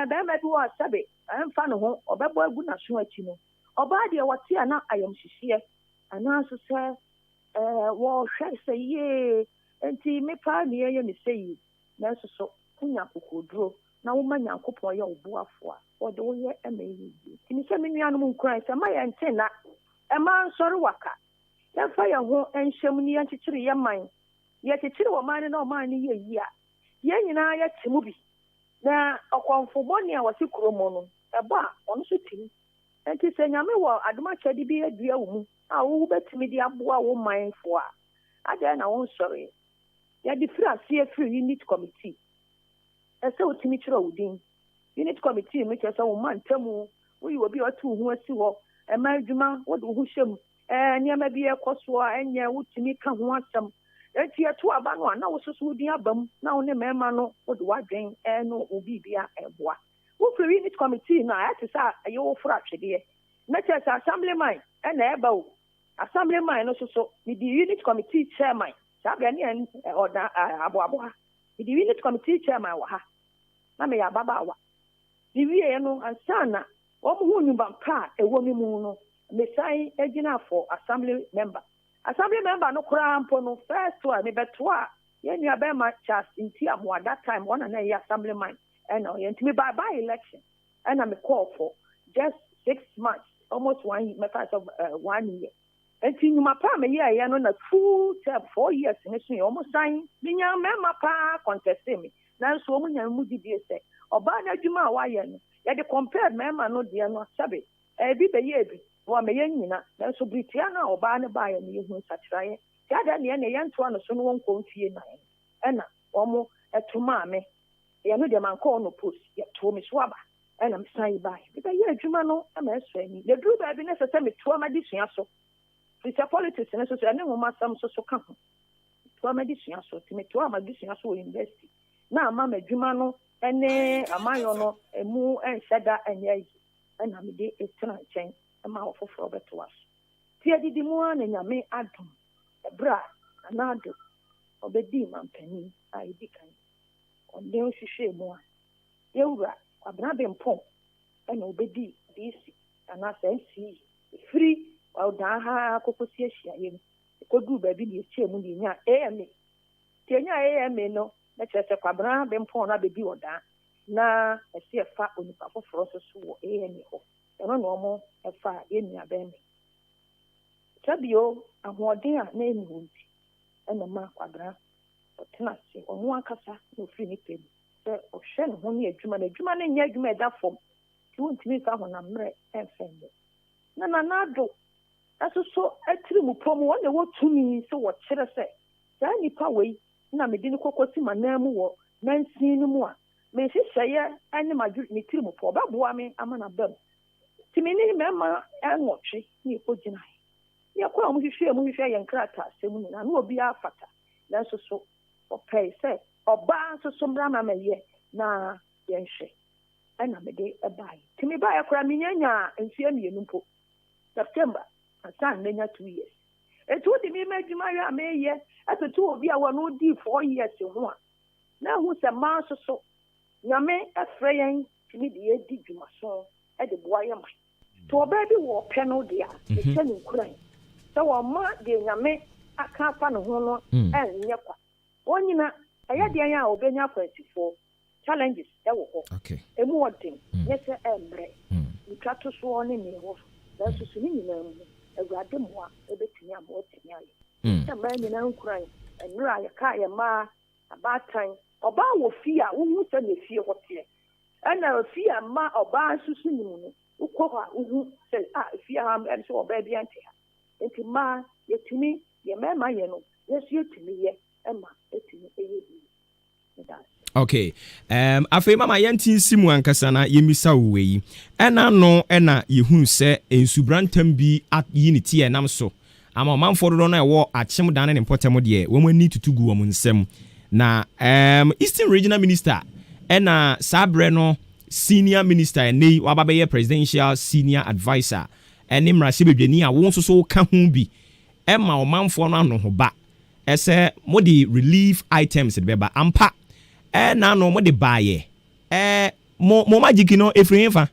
bɛrima bi wɔ asɛbe ɛmfa ne ho ɔbɛbɔ agu n'aso akyi no ɔbaa deɛ wɔte a na ayamhyehyeɛ anaaso sɛ wɔhwɛ sɛ yie nti mepa ne yɛyɛ ne sɛ yie nanso so wonya akokoduro na woma nyankopɔn yɛ wo boafo a wɔde woyɛ ɛma yɛ yie nti sɛ me nuanom nkuran sɛ ma yɛnte na ɛma nsɔre waka yɛmfa yɛn ho nhyɛm ne yɛnkyekyere yɛ man yɛkyekyere wɔ man no na ɔman no yɛ yie a yɛn nyinaa yɛte mu bi na ɔkɔmfo bɔne a wɔte kurom no ɛbɔ a ɔno so tim nti sɛ nyame wɔ adom akyɛde bi adua wo mu a wowu bɛtumi de aboa wo manfoɔ a adɛn na wonsɔre yɛde firi aseɛ firi unit committee ɛsɛ wotumi kyerɛ wo din unit committee no kyerɛ sɛ wo ma ntamu woyi obi a ɔte wo ho asi hɔ ɛma adwuma wode wo ho hyɛ mu nneɛma bi ɛkɔ so a ɛnyɛ wotumi ka ho asɛm enti ɛto aba no a na wo soso wo din aba mu na wo ne mmarima no wode w'adwen no wo biribia ɛboa wofiri unit committee no a ɛte sɛ ɛyɛ wo foro atwedeɛ na kyerɛ sɛ assemblyman ɛna ɛba wo assemblyman no soso mede unit committee chairman saa bɛa ne ɔda aboaboa mede unit committee chairman wɔ ha na meyɛ ababaawa mewieɛ no ansa na wɔn ho nnwuma pa a ɛwɔ me mu no mesan agyina for assembly member no koraa mpo no first a mebɛto a yɛn nua bɛrima Charles Ntiamo at that time wɔn na ɛyɛ assemblyman ɛna ɔyɛ nti by election ɛna me call for just 6 months almost 1 year mɛfa sɛ 1 year nti nnwuma pa a meyɛɛyɛ no na full term 4 years ne so yɛ wɔn san menya mmarima paa contest me nanso wɔn nya mu didie sɛ ɔbaa n'adwuma a wayɛ no yɛde compare mmarima no deɛ no sɛbe ebi bɛyɛ ebi wɔn mɛyɛ nyina nanso britia no a ɔbaa no baayɛ no yɛhu nsakyerɛeɛ yɛada neɛ na yɛntoa no so no wɔn nkɔ mfie nan ɛna wɔn ɛto maame yɛno deɛ mankɔɔ no post yɛtoo me so aba ɛna mesan yi baayɛ bɛyɛ adwuma no ama ɛsɔ ani yɛduru baabi no sɛ sɛ metoa ma de sua so firi politics no so so ɛne nwoma asɛm so ka ho toa ma de sua so nti metoa ma de sua so wɔ university na ama m'adwuma no ɛne amayɔ no ɛmu ɛnhyɛ da ɛnyɛ yi ɛna mede ɛtena nkyɛn ɛma ɔfoforɔ bɛtoa so nti adidi mu a na nyame adom ɛberɛ a anaado ɔbɛdii mampanin a ɛdi kan ɔde nhwehwɛ mu a yɛwura Kwabena Bempɔn ɛna ɔbɛdii DC anaasɛ NCE ɛfiri ɔdan ha kɔkɔsi ahyiaeɛ mu ɛkɔduru baabi ne yɛkyia mu ne yɛnya AME tienya me no na kyerɛ kwabra bempɔn na bebi oda na ɛsi ɛfa onipa foforɔ so wɔ me hɔ ɛno na ɔmo ɛfa yɛnua bɛn me tabio ahoɔden a na emu nti ɛna ma kwabra ɔtena se ɔno ankasa na ofiri ne pɛm sɛ ɔhwɛ ne ho ne adwuma no nyɛ adwuma ɛda fam ti wontumi fa ho na mmerɛ ɛmfɛnde na nanado ɛso so atiri mu pɔm wɔn na wɔtumi sɛ wɔkyerɛ sɛ saa nipa wei na mede ne kɔkɔ si manan mu wɔ nansin no mu a mehyehyɛeɛ ɛne madwo ne tiri mu pɔ ɔbɛboa me ama na bam timi ne mɛma ɛnwɔtwe ne ɛkɔgyina yɛkɔ a mohwehwɛ yɛn krataa asɛm nyinaa na obiara fata nanso so ɔpɛe sɛ ɔbaa nso so mmra ma mɛyɛ na yɛnhwɛ ɛna mede ɛbaeɛ timi baeɛ koraa menyanya mfeɛ mmienu mpo September asan menya 2 years etu di mi ma adwuma yɛ a meyɛ ɛtoto obi a wɔno di 4 years ho a na hu sɛ maa so nyame afrɛ yɛn timi de yɛdi dwuma so ɛde boa yɛ ma to ɔbaa bi wɔ pɛ no de a ɛkyɛ ne nkuran sɛ wɔma de nyame aka afa ne ho no ɛnyɛ kwa wɔnyina ɛyɛ deɛ yɛ a ɔbɛnya akwansifoɔ challenges ɛwɔ hɔ ɛmu ɔden nyɛ sɛ ɛmmerɛ nitwa to soɔ ne neɛwɔ nanso so ne nyinaa mu awurade mmoa ɛbɛtumi ama ɔtumi ayɛ sɛ mmaa nyinaa nkuran ɛnora a yɛka yɛ mmaa abaatan ɔbaa wɔ fie a wohu sɛ ne fie hɔ teɛ ɛna fie a mma ɔbaa nso so nim no wokɔ hɔ a wohu sɛ fie ha ɛne sɛ ɔbaa bi ante ha nti mmaa yɛtumi yɛ mmarima yɛ no yɛso yɛtumi yɛ ɛma ɛtumi ɛyɛ bi okay afei mama yɛnti si mu ankasa na yɛmisa wo yi ɛna no ɛna yɛhu sɛ nsubrantam bi ayi ne tie nam so ama ɔmanfoɔ dodo no ɛwɔ akyem dan ne mpɔtam deɛ wɔn ani tutu gu wɔn nsam na Eastern Regional Minister ɛna sabre no Senior Minister ɛnɛ waba bɛyɛ Presidential Senior Advisor ɛne mmarahyɛ bedwani a wɔn nso so ka ho bi ɛma ɔmanfoɔ no ano ho ba ɛsɛ mo de relief items de bɛba ampa na no mo de baayɛ mo magiki no efiri fa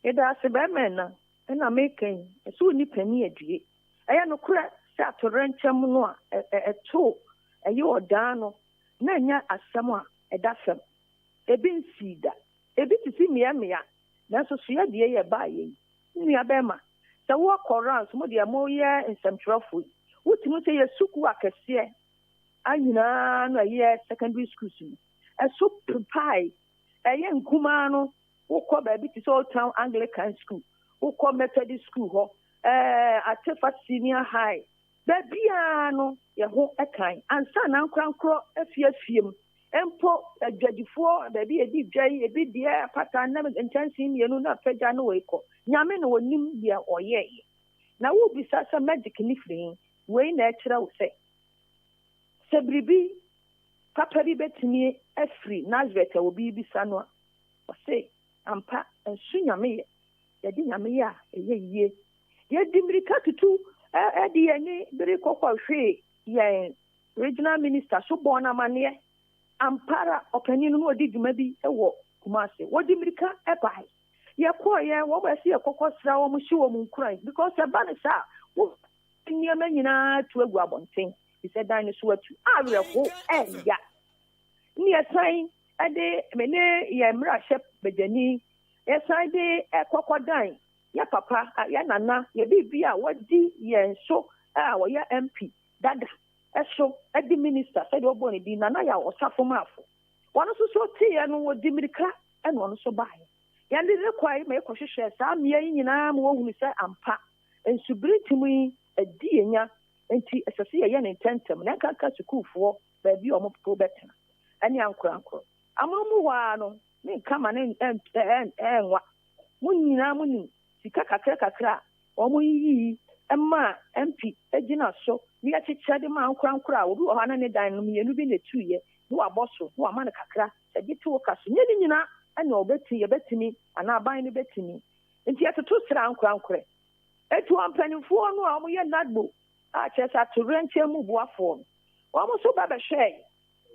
eda se be mena na meken so ni pani adue ɛyɛ no kura sɛ atorenkyɛm no a ɛto ɛyɛ ɔdan no na nya asɛm a ɛda fam ebi nsida ebi tisi mia nanso so yɛ deɛ yɛ baayɛ nua bɛma sɛ wo kɔran so mo de mo yɛ nsɛmtwerɛfo wotumi sɛ yɛ suku akɛseɛ anyina no yɛ secondary school so ɛso prepare ɛyɛ nkuma no wokɔ baabi te sɛ Old Town Anglican School wokɔ Methodist School hɔ Atefa Senior High baabia no yɛho ɛkan ansa na nkorankorɔ afiafiem empo adwadifoɔ baabi edi dwai ebi deɛ pata na nkyɛnse mmienu na pagya no wɔikɔ nyame no wɔnim deɛ ɔyɛ na wo bisa sɛ magic ni firi wei na ɛkyerɛ wo sɛ biribi papa bi betumi afiri Nazareth obi bisa no ɔse ampa nsu nyame yɛde nyame a ɛyɛ yie yɛde mirika tutu ɛde yɛne bere kɔkɔ hwee yɛn regional minister so bɔn amaneɛ ampara ɔpanin no ɔdi dwuma bi ɛwɔ Kumase wɔde mirika ɛbae yɛkɔɔyɛ wɔbɛsi yɛkɔkɔ sra wɔn hye wɔn nkuran because ɛba ne saa wo nneɛma nyinaa tu agu abɔnten bisɛ dan ne so atu awerɛho ɛya ne yɛsan ɛde mene yɛ mmarahyɛ badwani yɛsan de ɛkɔkɔ dan yɛ papa yɛ nana yɛ bibi a wɔdi yɛn so a wɔyɛ MP dada ɛso ɛde minister sɛde ɔbɔ ne din nana yɛ ɔsafo maafo wɔn nso so teɛ no wɔdi mirika ɛna wɔn nso baeɛ yɛn de rekɔe ma yɛkɔhwehwɛ saa mmea yi nyinaa ma wɔhunu sɛ ampa nsubiri tumi adi yɛnya nti ɛsɛ sɛ yɛyɛ ne ntɛntɛm na nkaka sukuufoɔ baabi a ɔmo popo bɛtena ɛne ankorankoro amono mu hɔ a no ne nkama ne ɛnwa mo nyinaa mo nim sika kakra a ɔmo yiyi ɛma MP egyina so ne yɛkyekyɛ de ma ankorankoro a obi wɔ hɔ na ne dan no mmienu bi na etuyɛ ne wabɔ so ne wama no kakra sɛgye te wo ka so nye ne nyinaa ɛna yɛbɛtumi anaa aban no bɛtumi nti yɛtoto sra ankorankoro etu ampanimfoɔ no a ɔmo yɛ nadbo a kyerɛ sɛ atorenkyɛm mu boafoɔ no wɔn nso ba bɛhwɛ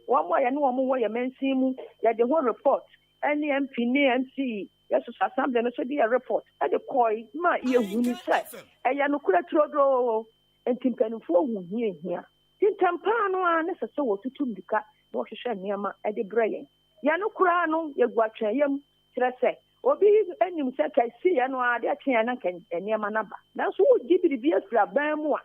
wɔn a yɛne wɔn wɔ yɛ mansin mu yɛde ho report ɛne MP ne MC yɛsoso assembly no so de yɛ report ɛde kɔɔ ma yɛhu ni sɛ ɛyɛ no kura turodoo nti mpanimfoɔ hu hia Tintampa no a necessary wo tutum dika no hwehwe nneema e de brayen. Ya no kura no ye guatwa yam kire se obi enim se ka si ye no ade atwe na kan nneema na ba. Na so wo gibiri bi afira ban mu a.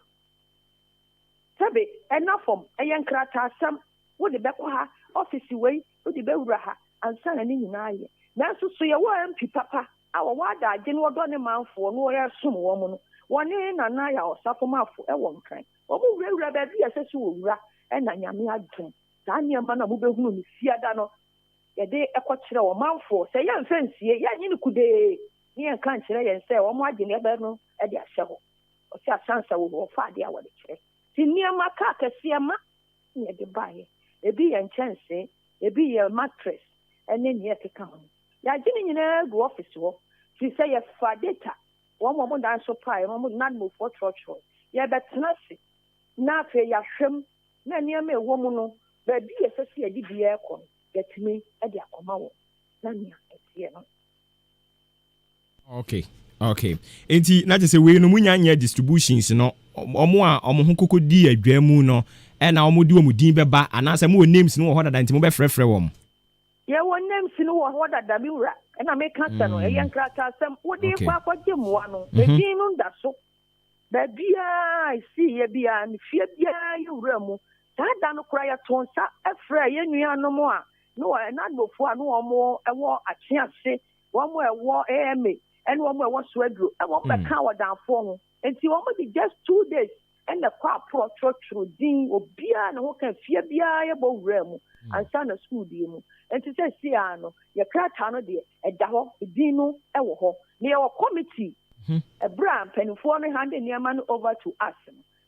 Sabe enafom eyen krata asam wo de bekọ ha office wei wo de bewura ha ansa na ni nyina ye. Na so ye wo MP papa awo wada agye no do ne manfo no ye som wo mu no. Woni na na ya osafo mafo e wo nkran. Omo wura ba bi asese wo wura e na nyame adum. Saa nneema na mo behunu ni fiada no ye de ekọkyere wo manfo se ye mfansie ye nyi ni kude ni en kan kyere ye se wo mo agye ne be no e de ahye ho. O se asansa wo fa de a wo de kyere. Ti nneema ka kese ma ye de bae. Ebi ye nchanse, ebi ye mattress ene ne ye keka ho. Ya gye ni nyina go office wo. Ti se ye fa data wo mo dan so pae mo nan mo for trotro. Ye betena se na fe ya hwem na nneema ewo mu no ba bi ye sese ye di bia ekọ getimi e de akoma wo na nia etie no. Okay. Enti na je we no munya nya distributions no omo a omo ho kokodi adwamu no e na omo di omo din beba anase mo names no wo hoda enti mo be frefre wo. Ye wo names no wo hoda da bi wura e na me kansa no e yen krata asem wo di kwa kwaje moa no e din no nda so. Ba bia si ye bia ni fie bia ye wura mu da no kura ya tonsa efra ye nua no mo a no na gbofo a no omo ewo akye ase wo mo ewo ama and one more was swedro and one back how down for enti wo mo just 2 days and the kwa pro trotro din obia na wo kan fie bia ye bo wura mu ansa na school di mu enti se si ano ye krata no de eda ho din no e wo ho ne ye wo committee e bra penifo no hand neema no over to us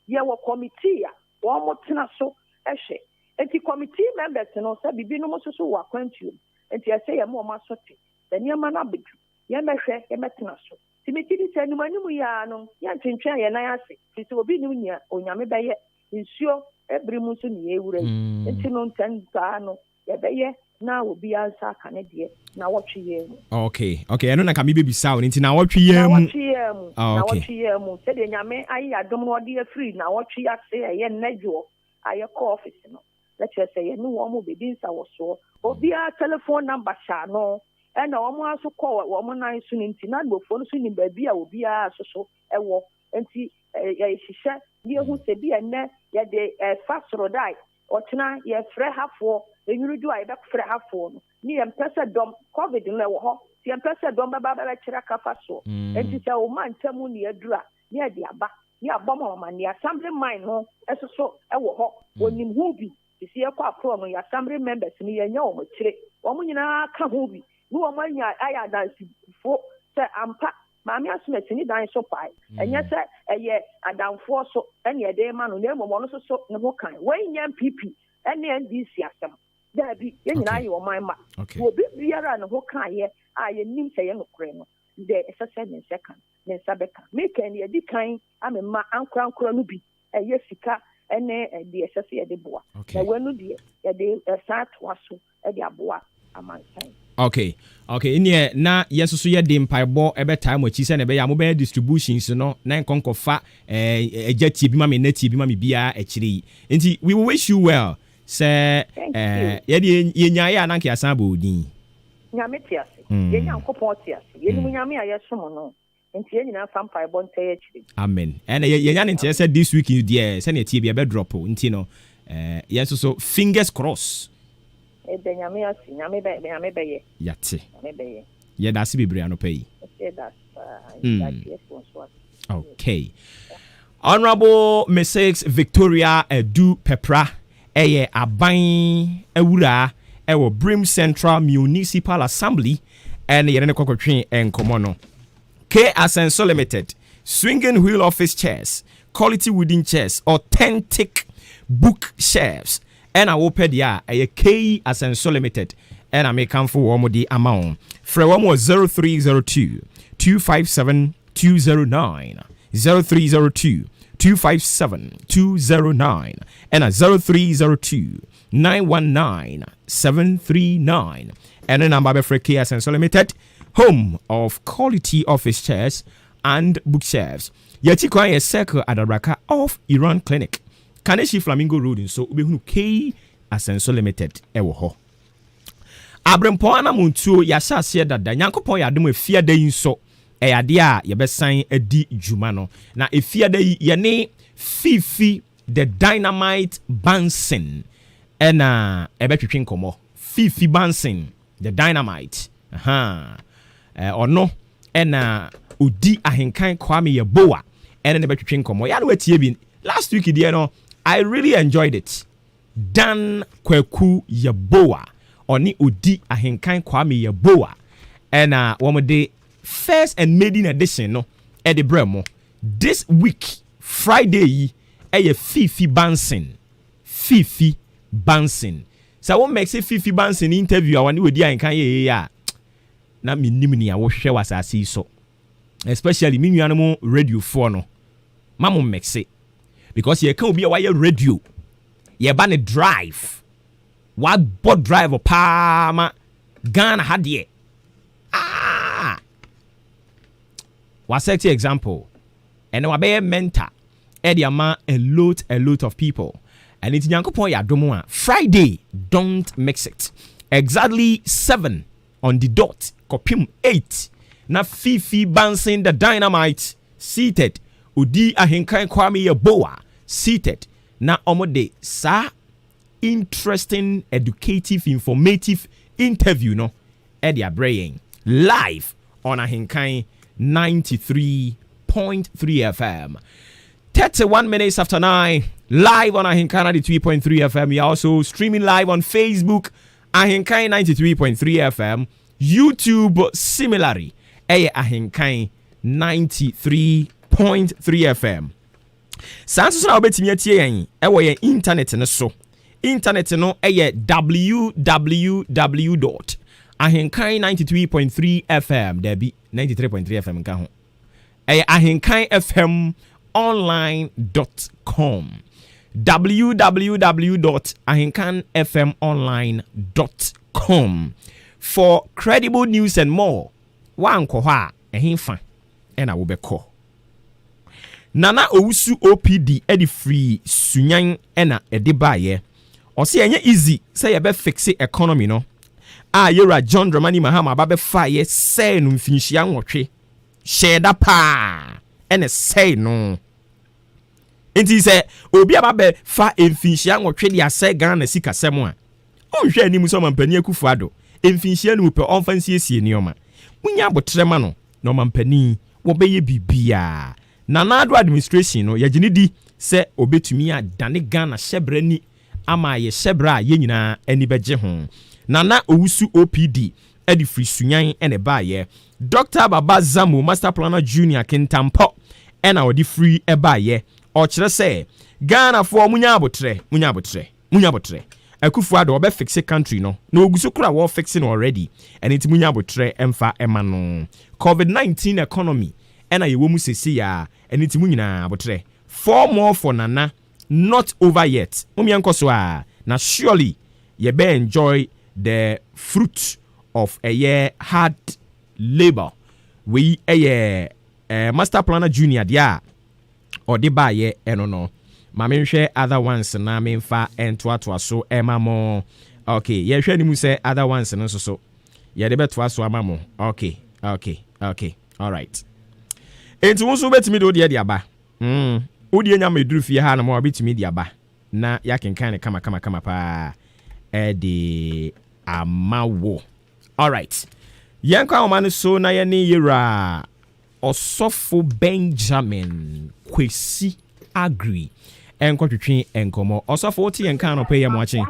ye wo committee a wo mo tena so ehwe enti committee members no say bibi no mo so wa kwantuo enti ye say ye mo ma sote the neema na bedu ye mehwe ye metena so timitiri se ni manimu ya no ya ntwentwa ye nan ase tisi obi ni nya onyame beye nsuo ebrimu so ni ewura enti no ntanta no ye beye na obi ansa ka ne de na wotwe ye mu. Okay eno na ka me bebisa wo nti na wotwe ye mu na wotwe ye mu se de nyame ayi adom no de free na wotwe ase ye nnadwo aye ko office no let's say ye no wo mo be dinsa wo so obi a telephone number sha no ena omo aso ko omo nan su nti na gbofo no su ni ba bia obi a so ewo nti ye hihye ni ehu se bia ne ye de fasro dai otena ye frɛ hafo enyurudu a ye be frɛ hafo no ni ye mpese dom covid no ewo ho ti ye mpese dom ba kyerɛ kafa so nti se o man tamu ni adura ni e de aba ni aboma ma ni assembly mine no eso ewo ho onim hu bi ti se ye kwa pro no ya assembly members ni ye nya o mo kyerɛ o mo nyina ka hu bi no wo manya aya dansi fo se ampa maami asumeti ni dan so pai enye se eye adamfo so ene ede ma no na momo no so ne ho kan we nya PP ene NDC asem da bi ye nyina ye o man ma wo bi biara ne ho kan ye a ye nim se ye no kure no de esese ne second ne sabeka me kan ye di kan amema ankra no bi eye sika ene de esese ye de boa na wanu de ye de sa toaso e de aboa amansan. Okay in na yeso so ye de mpaibọ ebe time achi se na be ya mo be distributions no na nkonkofa ejatie bi ma me natie bi ma me bia akire nti we wish you well say ye de yenya ya na nke asan ba odin nyame tiase yenya nkopon tiase yenu nyame a yesom no nti yenyina fa mpaibọ ntai akire amen and yenya nti say this week there se na tie bia be drop nti no yeso so fingers crossed. Nyame be yate ye da se bebre anopa yi okay Honorable Mrs. Victoria Edu Pepra eye aban awura ewo Brim Central Municipal Assembly and ye ne kokotwe enkomo no K Asenso Limited swinging wheel office chairs, quality wooden chairs, authentic bookshelves and I will pay a K Asenso Limited and I may come for one more the amount. For one more 0302 257 209 0302 257 209 and a 0302 919 739 and a number for K Asenso Limited, home of quality office chairs and bookshelves. Yeti kwa ye circle at the Raka of Iran Clinic. Kaneshi Flamingo Road nso ubehunu K Asenso Limited ewo ho. Abrempo ana montuo ya hyase dada Nyankopon ya adom efiada yi nso eyade a yebesan adi djuma no na efiada yi ye ne Fifi the Dynamite Bansen ena ebetwetwe nkomo Fifi Bansen the Dynamite ono ena odi ahenkan Kwame Yeboah ena ne betwetwe nkomo ya no watie bi last week there no I really enjoyed it. Dan Kwaku Yeboah oni odi ahenkan Kwame Yeboah ena womode first and maiden edition no e de bremo this week Friday Fifi Bansen so what makes it Fifi Bansen interview awani wedi ahenkan ye ya na minim ni a wo hwehwe wasase so especially me nuanom radio for no mamu mix it because ye can be a wire radio ye ba ne drive what bot drive pa ma Ghana hadie was sexy example and wa be mentor ediama a lot of people and it's Nyankopon ya domo a Friday don't mix it exactly 7 on the dot kopim 8 na Fifi Bansen the Dynamite seated odi ahenkan Kwame Yeboah seated na omode sa interesting educative informative interview no edia brain live on ahenkan 93.3 FM 31 minutes after 9 live on ahenkan 93.3 FM. We are also streaming live on Facebook ahenkan 93.3 FM, YouTube similarly ahenkan 93.3 FM. Sanso na obetimi atie yen ewo yen internet ne so. Internet no www.ahenkan93.3 FM debi 93.3 FM nka ho. ahenkanfmonline.com www.ahenkanfmonline.com for credible news and more. Wan ko ha ehimfa ena wo beko. Nana Owusu OPD edi free sunyan ena edi baye. Ose enye easy say ye be fix economy no. Yera John Dramani Mahama babe faye say no mfinhia nwotwe. Sheda pa ene say no. Enti say obi ababe fa mfinhia nwotwe dia say Ghana sika semo a. Onhwe anim so mampani Akufo-Addo. Mfinhia no pe onfansiesie nioma. Munya abotrema no na mampani wo beye bibia. Nanado administration no yagini di se obetumi adane Ghana shebrani ama ye shebra ye nyina ani beje ho. Nana Owusu OPD edi free sunyan ene baye. Dr. Baba Zamu Master Planner Junior Kintampo ena odi free ebaye. O kire se Ghana for munya abotre. Akufo-Addo obe fix country no. No ogusu kura wo fixing already. And it munya abotre emfa emano. COVID-19 economy ena ye womu sesi ya enitimu nyina abotre 4 more for Nana not over yet umiankoso a na surely ye be enjoy the fruit of a year hard labor we Master Planner Junior dia or de ba ye eno no ma menhwe other ones na memfa entoatoa so emamo okay ye hwe ni mu se other ones no so ye de betoa so amamo okay all right. Enti wonso betimi do de aba. Odi enya meduru fie ha na mo betimi de aba. Na yakenkan ne kama pa de amawo. All right. Yanka o man so na ye ne yera Osofo Benjamin Kwesi Agri enkotwetwe enkomo. Osofo ti yanka no pe ye mo achi. Me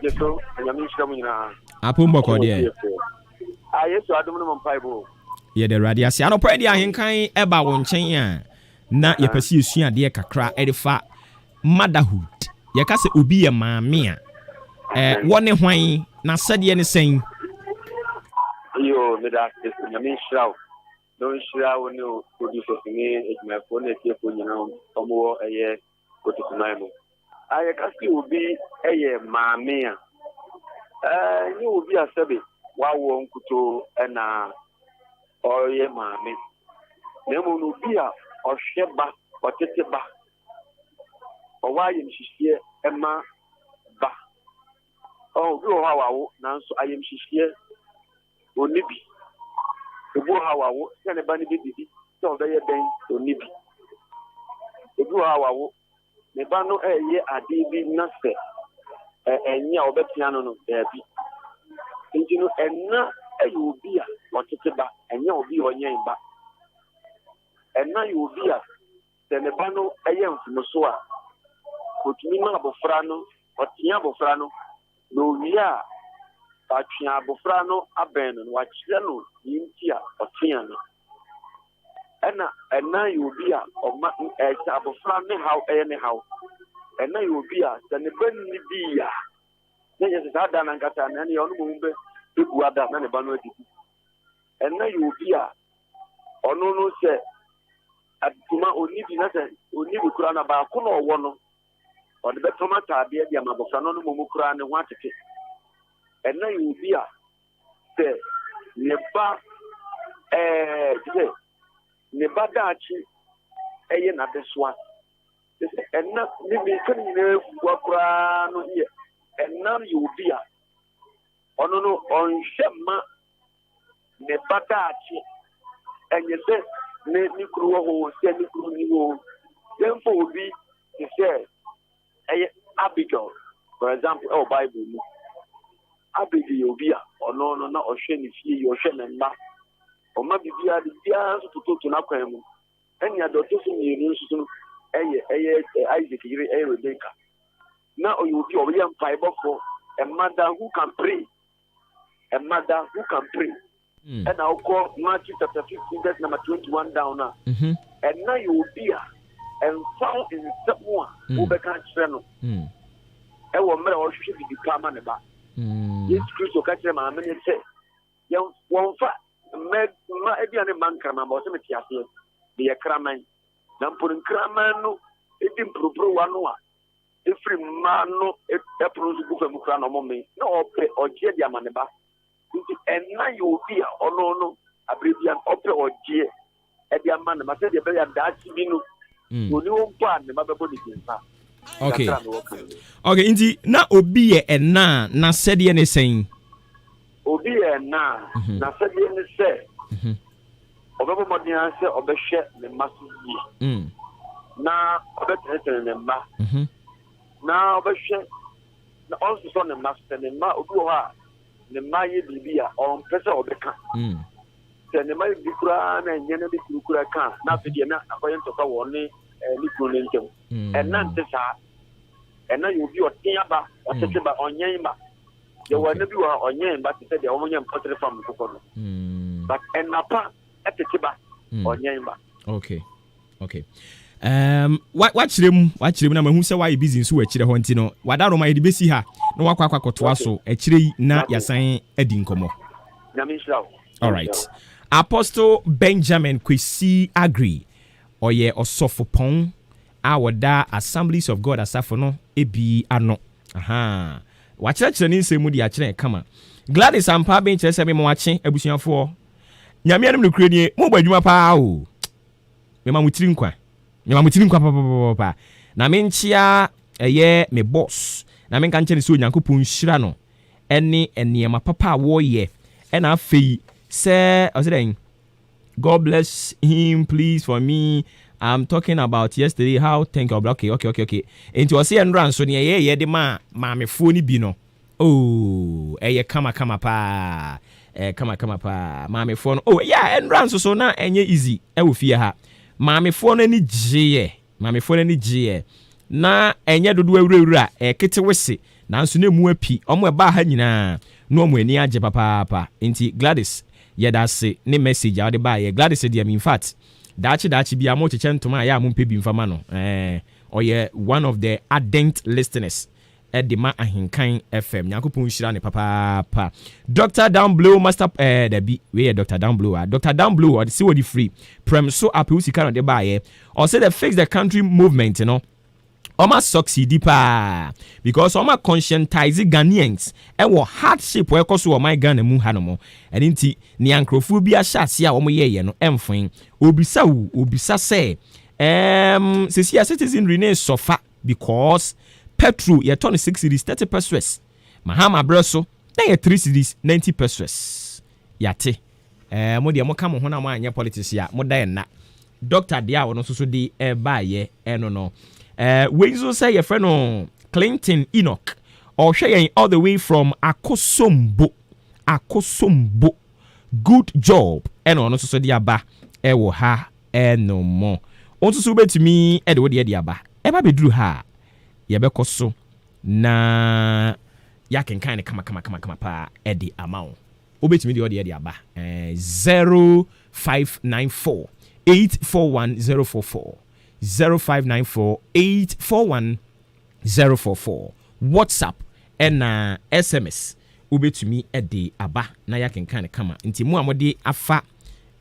jeso nyame hira mu nyina. Apombo ko de. Yesu adom no mpaibo. Ye de radio ase anopɛ de ahenkan eba wo nkyɛn a na ye pɛsi esua de kakra edifa motherhood ye ka se obi ye maame a wone hwan na sɛde ne sɛn yo me da se nyame nhyiraw don nhyiraw ne producer ne ejumafo ne tiefo nyina omo eye kotukunan no aye ka se obi eye maame a ni obi asebe wawo nkuto na oye maame nemo no bia ohweba otete ba ọwa ayem hihie ema ba obi o hawawo nanso ayem hihie onibi obi o hawawo se ne ba ne bibi se obeye ben onibi obi o hawawo ne ba no eye ade bi na se enya obetia no no bi nti no enna ayi obi a otete ba enya obi onyen ba enna yi obi a se ne ba no eye mfumoso a otumi ma abofra no otia abofra no no wi a atwea abofra no aben no wakyere no yinti a otia no enna yi obi a oma abofra ne haw ne haw enna yi obi a se ne ba ni bi a ne yɛ sɛ ada na nkata na ne ɔno mu be ebu ada na ne ba no adidi enna yi obi a ɔno no sɛ atuma onibi na sɛ onibi kura na ba ko na ɔwɔ no ɔde bɛtɔma taade bi ama abofra no mu kura ne ho atete enna yi obi a sɛ ne ba sɛ ne ba daakye ɛyɛ na besoa sɛ enna ne bi kan ne fu kura no yɛ enna yi obi a ɔno no ɔnhwɛ ma ne ba daakye ɛnyɛ sɛ ne kuru wɔ hɔ sɛ ne kuru ni hɔ yɛmfa obi te sɛ ɛyɛ Abigail for example ɛwɔ Bible mu Abigail yɛ obi a ɔno no na ɔhwɛ ne fie yɛ ɔhwɛ ne mma ɔma biribiara de biara nso tototo n'akwan mu ɛne adɔto so mmienu nso so ɛyɛ Isaac yere ɛyɛ Rebecca na ɔyɛ obi a ɔyɛ mpaebɔfo a mother who can pray and I'll call Matthew chapter 15 verse number 21 down now and now you will be and found in someone who becan channel and will make or should be become an about yes Christo catch them a minute say young one fat med every man come about some tiasia be a craman now putting cramano it didn't prove one every man no a prose book of Mukrano moment no or Jedia Maneba. And now you will be no, a Brazilian opera or J. At the man, I said, the very Dutch Minu, who knew part the mother body. Okay. Okay, indeed, now Obi and na said anything. Obi and na said anything. Over money answer or share the massive. Now, better than ma. Now, share also son the master and ma Obuoba. Ne maye bibia on pesa obeka se ne maye bikura na nyene bi kura kan na fidi na akoye ntoka woni ni kuro ne ntem na ntesa na you bi otia ba otete ba onyen ba ye wana bi wa onyen ba te de omonyen potre fam kokko no but enapa etete ba onyen ba. Okay wakyerem na mahu sɛ wayɛ busy nso wakyerɛ hɔ nti no wada no ma yɛde bɛsi ha na wakɔ akɔtoa so akyerɛ yi na yɛsan adi nkɔmmɔ. All right. Apostle Benjamin Kwesi Agri ɔyɛ ɔsɔfopɔn a wɔda Assemblies of God asafo no ebi ano wakyerɛkyerɛ ne nsɛm mu de akyerɛ kama Gladys ampa bɛnkyerɛ sɛ mema wakye abusuafoɔ nyame anom no kure nie mo bɔ adwuma paa o mema mutiri nkwa papa na menchia me boss na menka nkyɛ ne sɛ onyankopɔn hyira no ɛne nneɛma papa a wɔyɛ ɛna afei sɛ ɔsɛ God bless him please for me. I'm talking about yesterday how thank you. Okay enti ɔsɛ ɛnra nso ne ɛyɛ de ma maamefoɔ ni bi no ɛyɛ kama pa maamefoɔ no ɛnra nso so na ɛnyɛ easy ɛwɔ fie ha maamefoɔ no ni gye na enye dodo awurawura kete wese nanso na mu api omo eba ha nyina na omo ani age papa nti Gladys yeda se ne message a de ba ye Gladys de in fact daachi bia mo cheche ntoma ya mo mpebi mfama no oye one of the ardent listeners at the ma ahinkan FM yakopon hira ne papa Dr. Down Blow master da bi we Dr. Down Blow Dr. Down Blow or the see what the free prem so appeal sika no de ba ye or say the fix the country movement Oma succeed pa because Oma conscientize Ghanaians and what hardship where koso o my Ghana mu hanomo and inti ni ankrofo bi ahase a omo ye no emfin obisa se citizen Rene Sofa because petrol ye ton 6 cedis 30 pesos mahama breso na ye 3 cedis 90 pesos yate mo de mo ka mo ho na mo anya politics ya mo da na doctor dia wono so de ba ye eno no we so say your friend no Clinton Enoch or share all the way from Akosombo good job eno no so de aba e wo ha eno mo on so betumi e de wo de aba e ba beduru ha ye be koso na ya kenkan kama pa e de amount obetumi de wo de aba 0594 841 044 0594 841 WhatsApp and SMS ubetumi ede aba na ya kenkan kama nti mu amode afa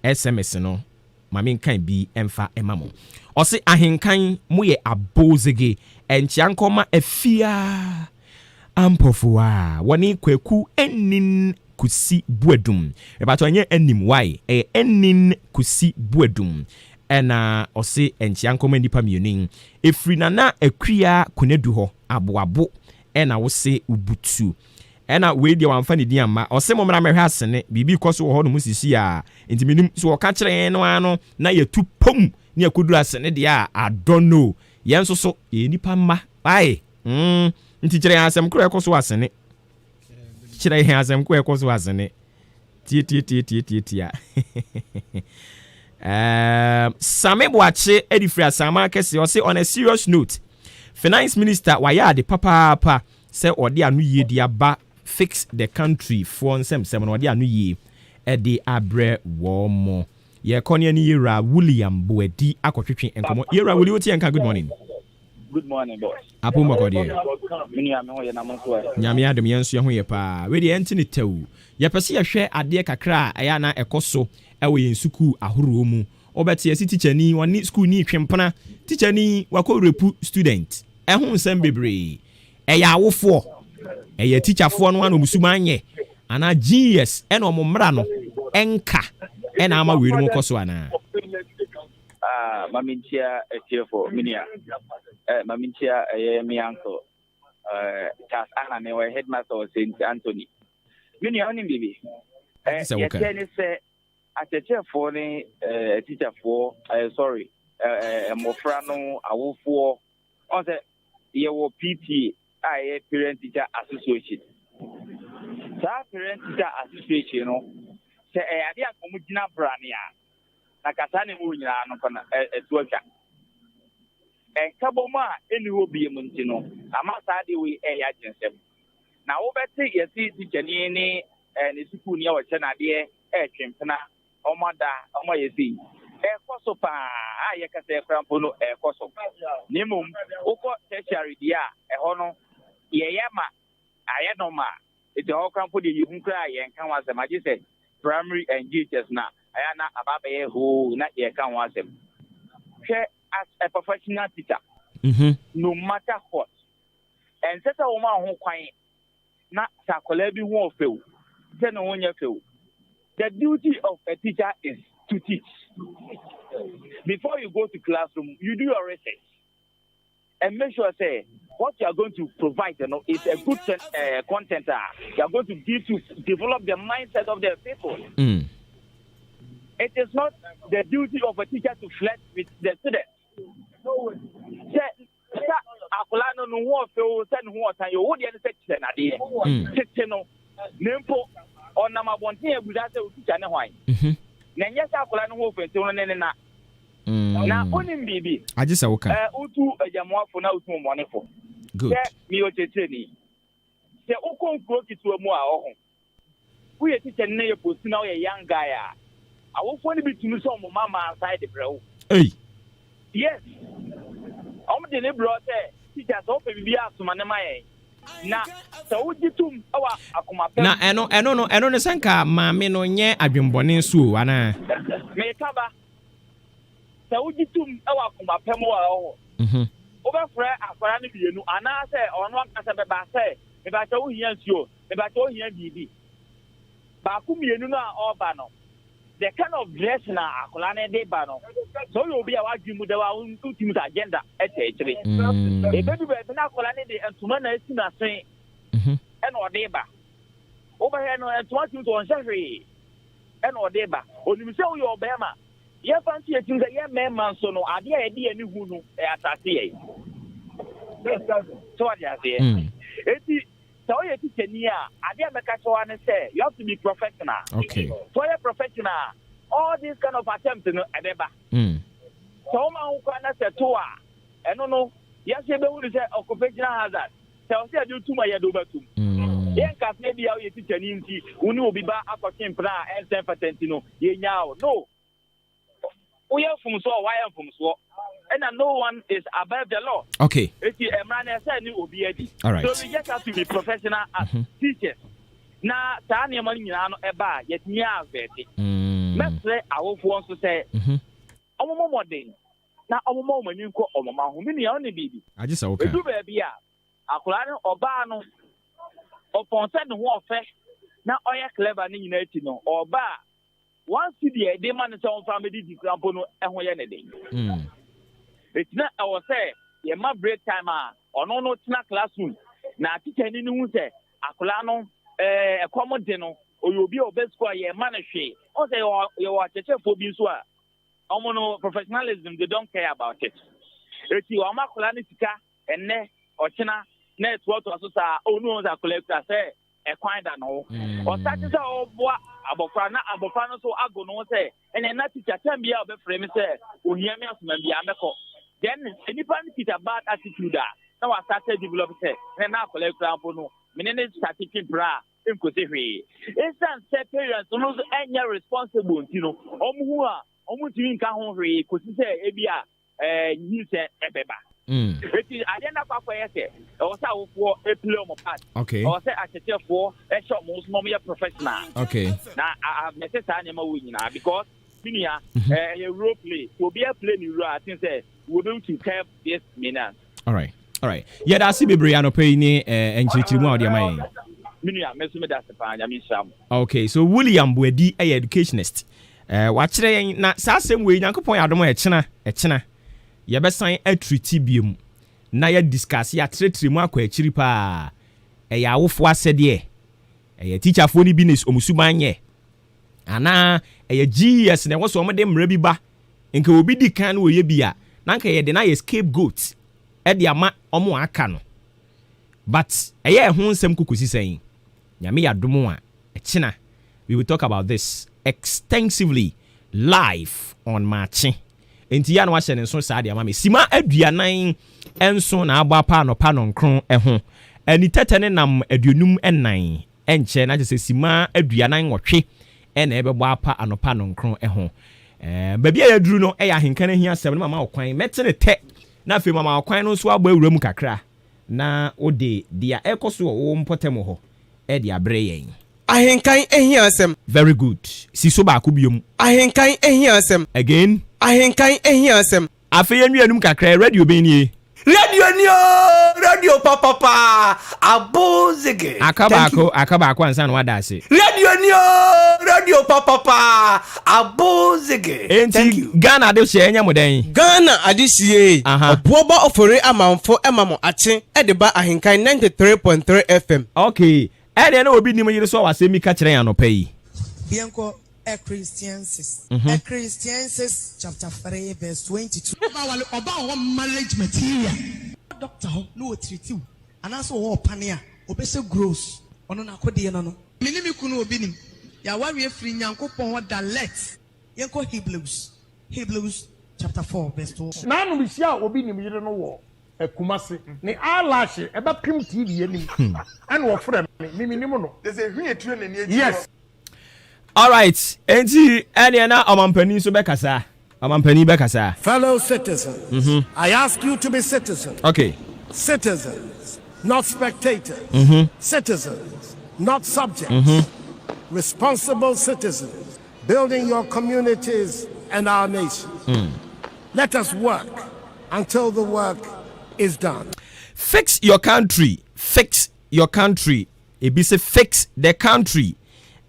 SMS no mame kan bi emfa emamo ose ahenkan mu ye abozege enchiankoma afia ampofua woni kwaku enin kusi buedum ebato anye enim why enin kusi buedum ena ose enchiankoma nipa mionin efri nana akria kunedu ho aboabo ena wo se ubutu ena we dia wamfa ne din amma ose momra mehwe asene bibi koso wo ho no musisi a ntiminim so wo ka kire no ano na yetu pom ne akoduru asene dia I don't know yenso so nipa mma ai nti kire asem kro ekoso asene kire he asem kro ekoso asene tia Same Boache edifri asama kese ose on a serious note finance minister waya de papa say odi anu ye di aba fix the country for nsem odi anu ye e de abre wo mo ye konia ni Yera William Boadi akotwetwe enkomo Yera William oti enka good morning. Good morning, boss. Apo makodi. Mini ame ho ye na mo so. Nyame adom yenso ye ho ye pa. We de enti ni tew. Ye pese ye hwe ade kakra aya na ekoso ewo yen suku ahoro mu. Obete ye teacher ni woni school ni twempena. Teacher ni wako repu student. Ehun nsem bebre. Eya awofo. Eya teacher fo no anu musumanye. Ana GS eno momra no enka ena ama we mu koso ana. Mamintia etiefo minia. Mamintia mi uncle. Charles Anna ne we headmaster of St. Anthony. Minia oni bibi. Ye tell say atechefo ni teacher for sorry mofra no awofo on say ye wo PT parent teacher association. Sa parent teacher association no say ade akomo gina brane a na kasa ne mu nyina no kona etuatwa enkaboma eni obi emunti no ama sa de we ya jensem na wo beti yesi teacher ni ne school ni a wo chena de twempena omada omo yesi ekoso pa aye kasa ekrampo no ekoso nimum uko tertiary dia eho no ye yema aye no ma ite ho krampo de yihun kra ye nkan wasem agi se primary and GHS na aya na ababe ho na ye kan wasem as a professional teacher no matter what and set a woman ho kwan na sakola bi ho ofeu se no wonya feu. The duty of a teacher is to teach. Before you go to classroom, you do your research and make sure say what you are going to provide, is a good content. You are going to give to develop the mindset of the people. It is not the duty of a teacher to flirt with the students. On nama bonti e buda se utucha ne hwan na nyesa akola no ho fente no ne na onim bibi agisa woka utu ajamoafo na utu monefo good mi o tete ni se ukonkro kitu mu a oho wo ye teacher ne ye post na wo ye young guy a awofo ne bitunu so mo mama side brew hey yes de ne bro se teacher so pe bibi asoma ne maye na so ujitum awa akoma pe na eno ne sanka maame no nye adwembone nso ana me kaba so ujitum awa akoma pe mo wa ho obefra akwara ne bienu ana se ono akasa be ba se me ba cha wo hia nsuo me ba cha wo hia bibi ba ku mienu no a oba no the kind of dress na akolane de ba no so you be a wadwu mu de wa ultimate agenda etechire e bedu be na akolane de entuma na esi na sen e na ode ba over here no entuma ti to onhwe e na ode ba onim se wo yo be ma ye fancy e tinga ye me man so no ade a ye ani hu no e atase ye so what you say eti so you teach me ade ameka so one say you have to be professional. Okay. So you professional all these kind of attempts no edeba so ma hu kwa na say to a eno no yes you be hu say occupational hazard so say do tuma ye do batum yen ka say bia you teach ni nti uni obi ba akokin plan and self no ye nya no we are from so why am from so and no one is above the law. Okay. All right. So we just have to be professional as teachers. Now, Tanya Manino Eba, yet near Betty. Let's say our wants to say, oh, more day. Now, our moment you call Oma, who many only baby. I just okay. Do baby, Akulano or Bano or Ponsan warfare. Now, I are clever in or bar. One city, a demand is on family example, and we are it's not our say, your ma break time or no classroom. Now, teacher didn't say, Akulano, a common dinner, or you'll be obeyed for your manager, or say you are teacher for being so. Professionalism, they don't care about it. If you are Makulanica and ne or China, net what was oh no, that collector say, a kind of no. Or that is all what Abofana so I go no say, and then that teacher can be out of frame say, who hear me as maybe I'm a then anybody with a bad attitude now I started developing and now for example no meaning statistics bra in Kosehe. Instant parents no any responsible, you know, almost doing Kahonry, Kosise Ebia, you say Ebeba. It is I didn't have a say, also for a plum of part. Okay. Or say I said for a shop most normally professional. Okay. Now I have necessarily winning now because a role play will be a play new I think say we're going to help this minute. All right. Yeah, that's the Briano Payne and Chichimu de May. Okay, so William Wedi a educationist. Watch na sa same way Yankopon Adom e chena. Ye be san atreat biom. Na ye discuss ya tretrimu akwa achiri pa. E ya wofo asede e teacher fo ni business omusuban ye. Ana e GS na wo so omde mra bi ba. Nke obi di kan wo ye bia. Na nka ye de na ye scapegoat. E de ama omo aka no. But eye ho nsem kukusi sen. Nyame ya domo a e chena. We will talk about this extensively live on Maakye. Enti ya no ahye ne so saa de ama me. Sima aduanan enso na agba pa no nkron ho. Ani tete ne nam aduonum enan. Enche na je sima aduanan wotwe e na ebebo apa anopa no nkron ho. Baby ya duru no e ya henka na hia asem na mama okwan mete ne te na fe mama okwan no so agba ewura mu kakra na ode dia ekoso wo mpotem ho e dia bre yen ahenkan ehia asem. Very good. Siso ba ko biom ahenkan ehia asem again ahenkan ehia asem afe yenuanum kakra radio benie radio papa abozege akabako ansa no wada ase radio papa abozege. Thank you. Ghana de she enya moden Ghana adishie Obuoba Ofori Amanfo emamo ache edeba ahenkan 93.3 FM. Okay, ede na obi nim yire so wasemi ka kire yan no pay bienko Ecclesiastes chapter 3 verse 22. Oba marriage material doctor no treat you and also wo pania obese gross ono na kode no minimi kunu obi nim ya wari free nyankopon ho da let yenko Hebrews chapter 4 verse 2. Na no bisia obi nim yire no wo ekumase ni alashi eba pim tv enim and wo frem mimi nim no there's a hwe etu na ni. Yes. All right, enti ene na omampani so bekasa. Omampani bekasa. Fellow citizens, I ask you to be citizens. Okay. Citizens, not spectators. Citizens, not subjects. Responsible citizens, building your communities and our nation. Let us work until the work is done. Fix your country. Fix your country. It be say fix the country.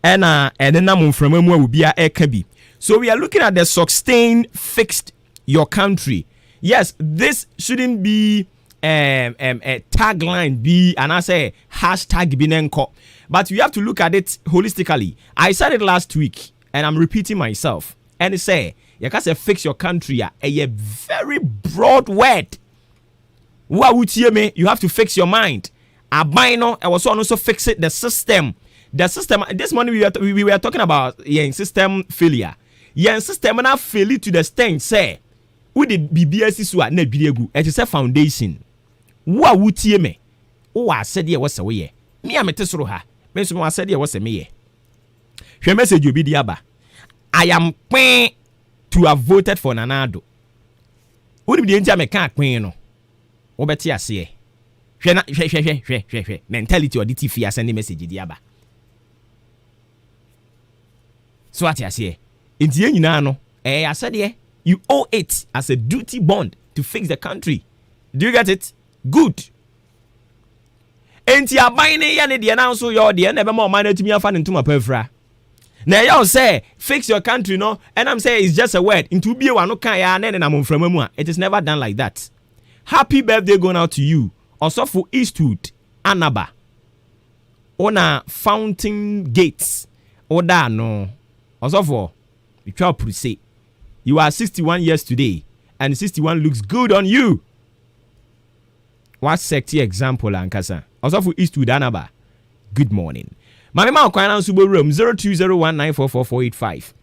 Ena enena mumframamu a ubia eka bi So we are looking at the sustain fixed your country. Yes, this shouldn't be a tagline be and I say hashtag binenko. But you have to look at it holistically. I said it last week and I'm repeating myself. And it say, you can say fix your country a very broad word. What would you me? You have to fix your mind. Abino, I was also fix it the system. The system. This morning we were talking about system failure. System now fail to the extent say we did BBS is what net biegu. It is a foundation. What would you me? Oh, I said yeah was away. Me am a tesroha. Me I said yeah was a me. She message you be diaba. I am queen to have voted for Nanado. Would be the entire mechanic queen no. Obeti ase. Hwe mentality or DTF send message diaba. So what you say? Inti yen nyina no, I said yeah, you owe it as a duty bond to fix the country. Do you get it? Good. Inti abine ya ne de na so yo de na be ma o man atumi afa ne ntoma pafra. Na you say fix your country no, and I'm saying it's just a word. Into be one no kan ya na na momframa mu a. It is never done like that. Happy birthday going out to you. Also for Eastwood, Anaba. Ona Fountain Gates. Oda no. Also for say you are 61 years today, and 61 looks good on you. What sexy example, Ankasa? Also for Eastwood, Anaba. Good morning. My mama Kwana Subo room 0201944485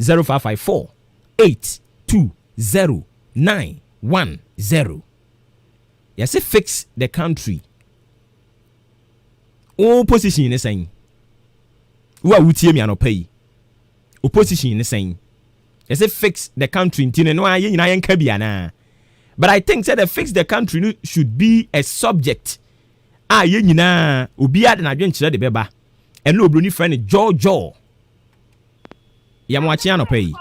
0554 820910. Yes, fix the country. Opposition is saying. Who are we me pay? Opposition is saying. Yes, fix the country. But I think that the fix the country should be a subject. Yena Ubia and adventure the beba. And no bruni friend Joe. Yamwachiano pay.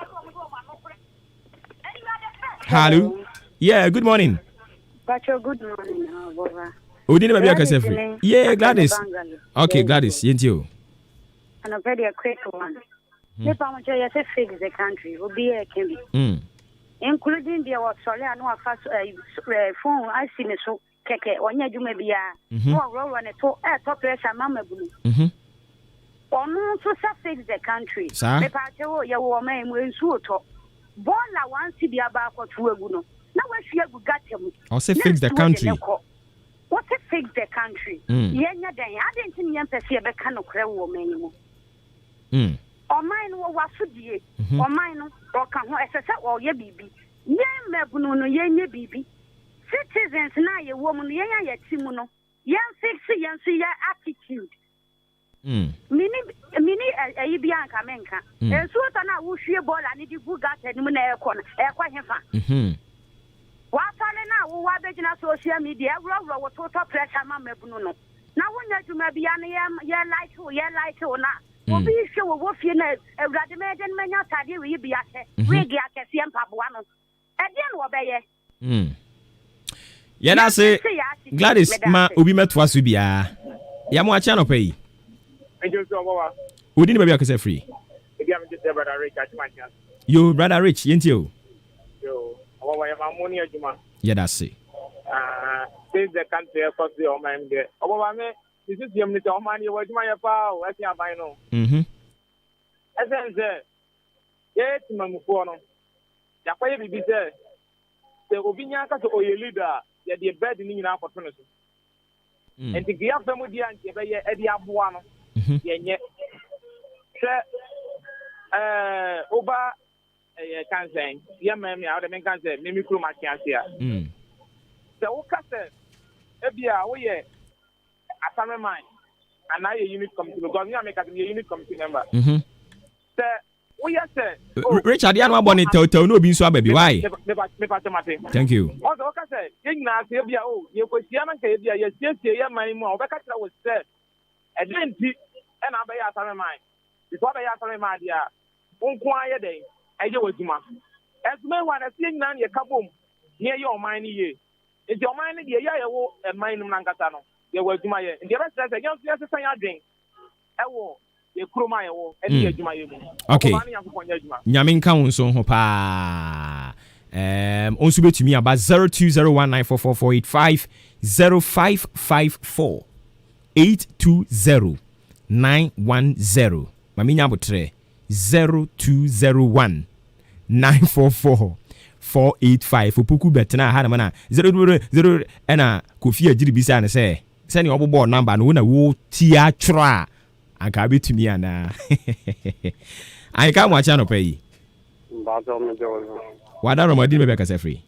Hello. Yeah, good morning. Good morning, Oh, didn't be yeah, Gladys. Okay, Gladys, you. And a very quick one. If I'm going to fix the country, will be a can be. Including the sorry, I know a fast phone. I see me so keke when you may be a roll on a top pressure, mamma blue. Or no, to fix the country. The party, your woman will sue to. Born la once to be about for 2 ago. Now we got him. I'll say fix the country. What to fix the country? Yeah, I didn't think you see a becano crowd woman. Or mine was foodie, or mine, or come or ye baby. Yan mebuno, ye baby. Citizens now, ye woman, ye timuno. Yan fix yan see your attitude. Mini a Bianca Menka. And so that I wish you ball and you got a new corner, a quite him. What now? What begging social media? Roll with total pressure, Mamma Bruno. Now, when you may be an like or not, will be sure what you know. A radimated man, you will be at Rigia Cassian Pabuano. Again, what bay? Yeah, that's it. Gladys, ma, we met was we be a Yamuachano pay. We didn't be free. You, brother Rich, ain't you? Yeah, that's it. Since the country across the Oman there. This is the only money was my power. I can't buy no. As I said, yes, Mamufono. The way we be there, the Obinia or your leader, that the bed in our opportunity. And the Gia family and Eddie Abuano. Yet, Oba. Can say, yeah, ma'am, I don't can say, maybe through my cancer. The Ocasa, Ebia, we are a summer mine, and I a unit committee because we are making a unit committee member. We are said, Richard, you are born to no being so baby. Why? Thank you. Also, Ocasa, Ignace, Ebia, oh, you could see Ebia, yes, yeah, my more, Becca was said, and then, and I'll be a summer mine. Before I ask my dear, one quiet day. I do with Juma. As men want to sing down your kaboom near your mine ye. It's your mind, ye, and mine Nankatano. There was Juma, and the rest says, I don't see a drink. I will. ye kroma ye wo e di adwuma ye mu okay nyame nka wo nso ho pa onso betumi aba 0201944485 0554 820910 mami nya botre 0201 944 485 opuku betena ha na mana 00 ena kofi agiri bisa ne se ni obobo number no na wo ti atwra anka betumi ana ai ka mo acha no pay mbazo me jo wada Ramadan be ka se free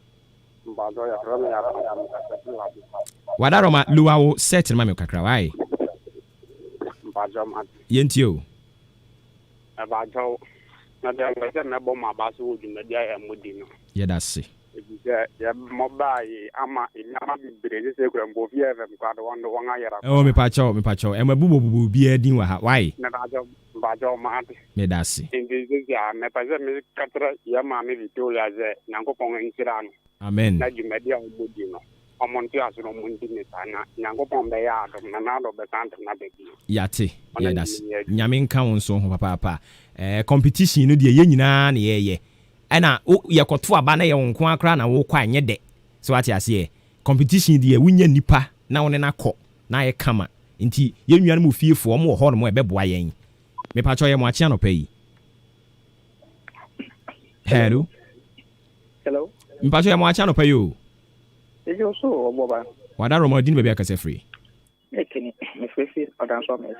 mbazo ya rama ya wada Roma luwa wo set ma me kakra wai mbazo ma yentio abajo na de ngase na bo ma baso wo dwumadi amudi no ye da se ya mobile ama inyama bibreze se kura mbo via fm kwa do wondo won ayara me pacho e mabubu bi adin wa ha why na bajo ma ate me da se ingeze ya me paze me katra ya ma me Victoria ze nyankopon nsira no amen na dwumadi amudi no omonti asoro mundi ne sana nyankopon be ya adom na do be sant na bebi yate ye da se nyame nka won so ho papa competition no de ye nyina na ye ana yakoto aba na ye wonko akra na wo kwa anye de so ati ase competition de wunya nipa na won na kɔ na ye kama nti ye nua no mu fiefo mo ho no mo ebeboa yen me pa cho ye mo achi anopa yi hello me pa cho ye mo achi anopa yi o ejo so Obuoba wada Ramadan be be akase free ekini me free odan so mes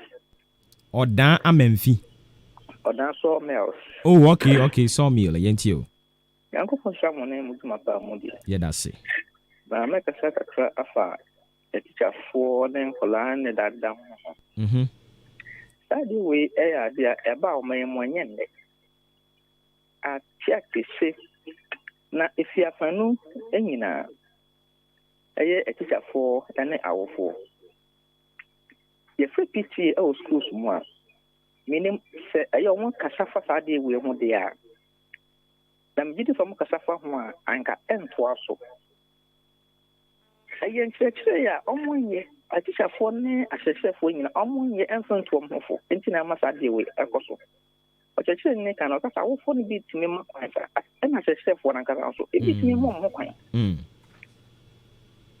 odan amemfi odan so meals. Oh, okay, sawmill, yentio. Yanko for someone named Mapa Modi. Yeah, that's it. But I make a second affair. A teacher for them for land that down. That way, dear, about my moyen. I check to say, now if you have a no, any now, a teacher for an hour for. Your free PT or school more. Meaning, say, I want Casafa Sadi we want they are. Them beauty from Casafa one and got end to us. I am church, on 1 year, I teach a phone, I say, for you, on 1 year, and from 2 months, until I must deal with a coso. But I say, Nick, and I will phone beat me, and I say, one and also, it is me more coin.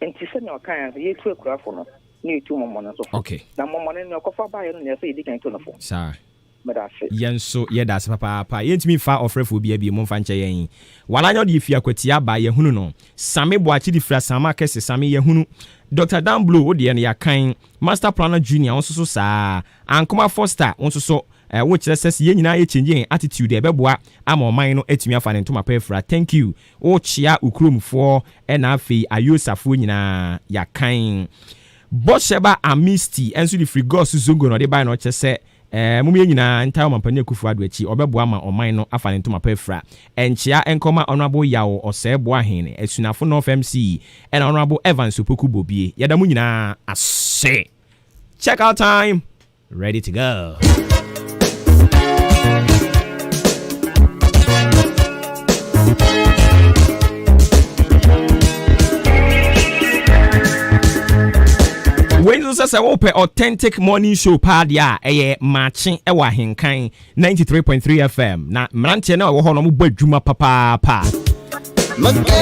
And to send your kind, you to a craft for new 2 more months. Okay. Now, more money in your coffee buy and you say you can turn off. Sir. But that's it. Yenso, yeah, that's papa. Yent me far off for be a monfanche yen. While I know the fear quetia by Yahunu no. Sami boachi di fra sama kese Sami Yahunu. Dr. Dan Blue, the ya kind. Master Planner Junior also so sa. And Kuma Foster also so. Which says yen na changing attitude e beboa ama man no etumi afa ne ntoma pefra. Thank you. O chia ukrum for na afi ayosafo nyina ya kan. Bosheba Amisti enso di free gods zongo no de buy no chese mumye nyina ntawo mampanya kufu ado achi obeboa ma oman no afa ne ntoma pefra. Enchia enkoma honorable yawo osebo ahene esunafo no FMC and honorable Evans Opoku Bobie. Yada mu nyina ase. Check out time. Ready to go. When you say open authentic morning show party Maakye ewa henkan 93.3 FM na mrantie na wo ho no mo badwuma papa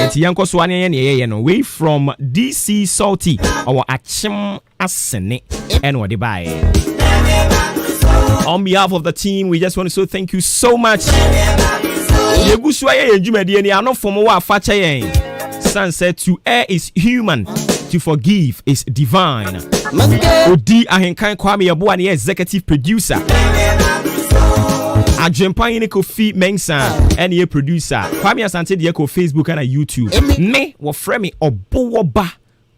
eti yanko so ane ye no way from DC Salty our achim asene and what buy. On behalf of the team, we just want to say thank you so much. Yegusua ye dwumadi ani anofo wa afache yen. Sunset to err is human. To forgive is divine. Odi ahenkan Kwame Yeboah ne executive producer. Ajempan ne Kofi Mensah and ye producer. Kwame Asante de ko Facebook and YouTube. Me wo frɛ me Obuoba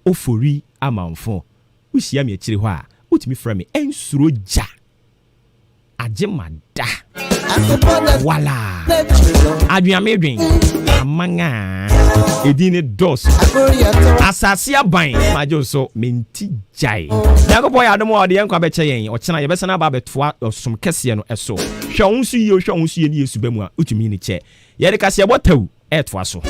Ofori Amanfo. Usia me akiri hɔ a, utimi frɛ me ensuro ja. Ajemada. Wala. Aduamedwen. Amanga. Edine dos. Asase aban majo so menti jai. Dago boy adom o de enko abeche yen. Ochena ye besa na ba betoa osom kese no eso. Hwe wonsu ye ne yesu bamu a utumi ni che. Ye de kase botawu etoa so.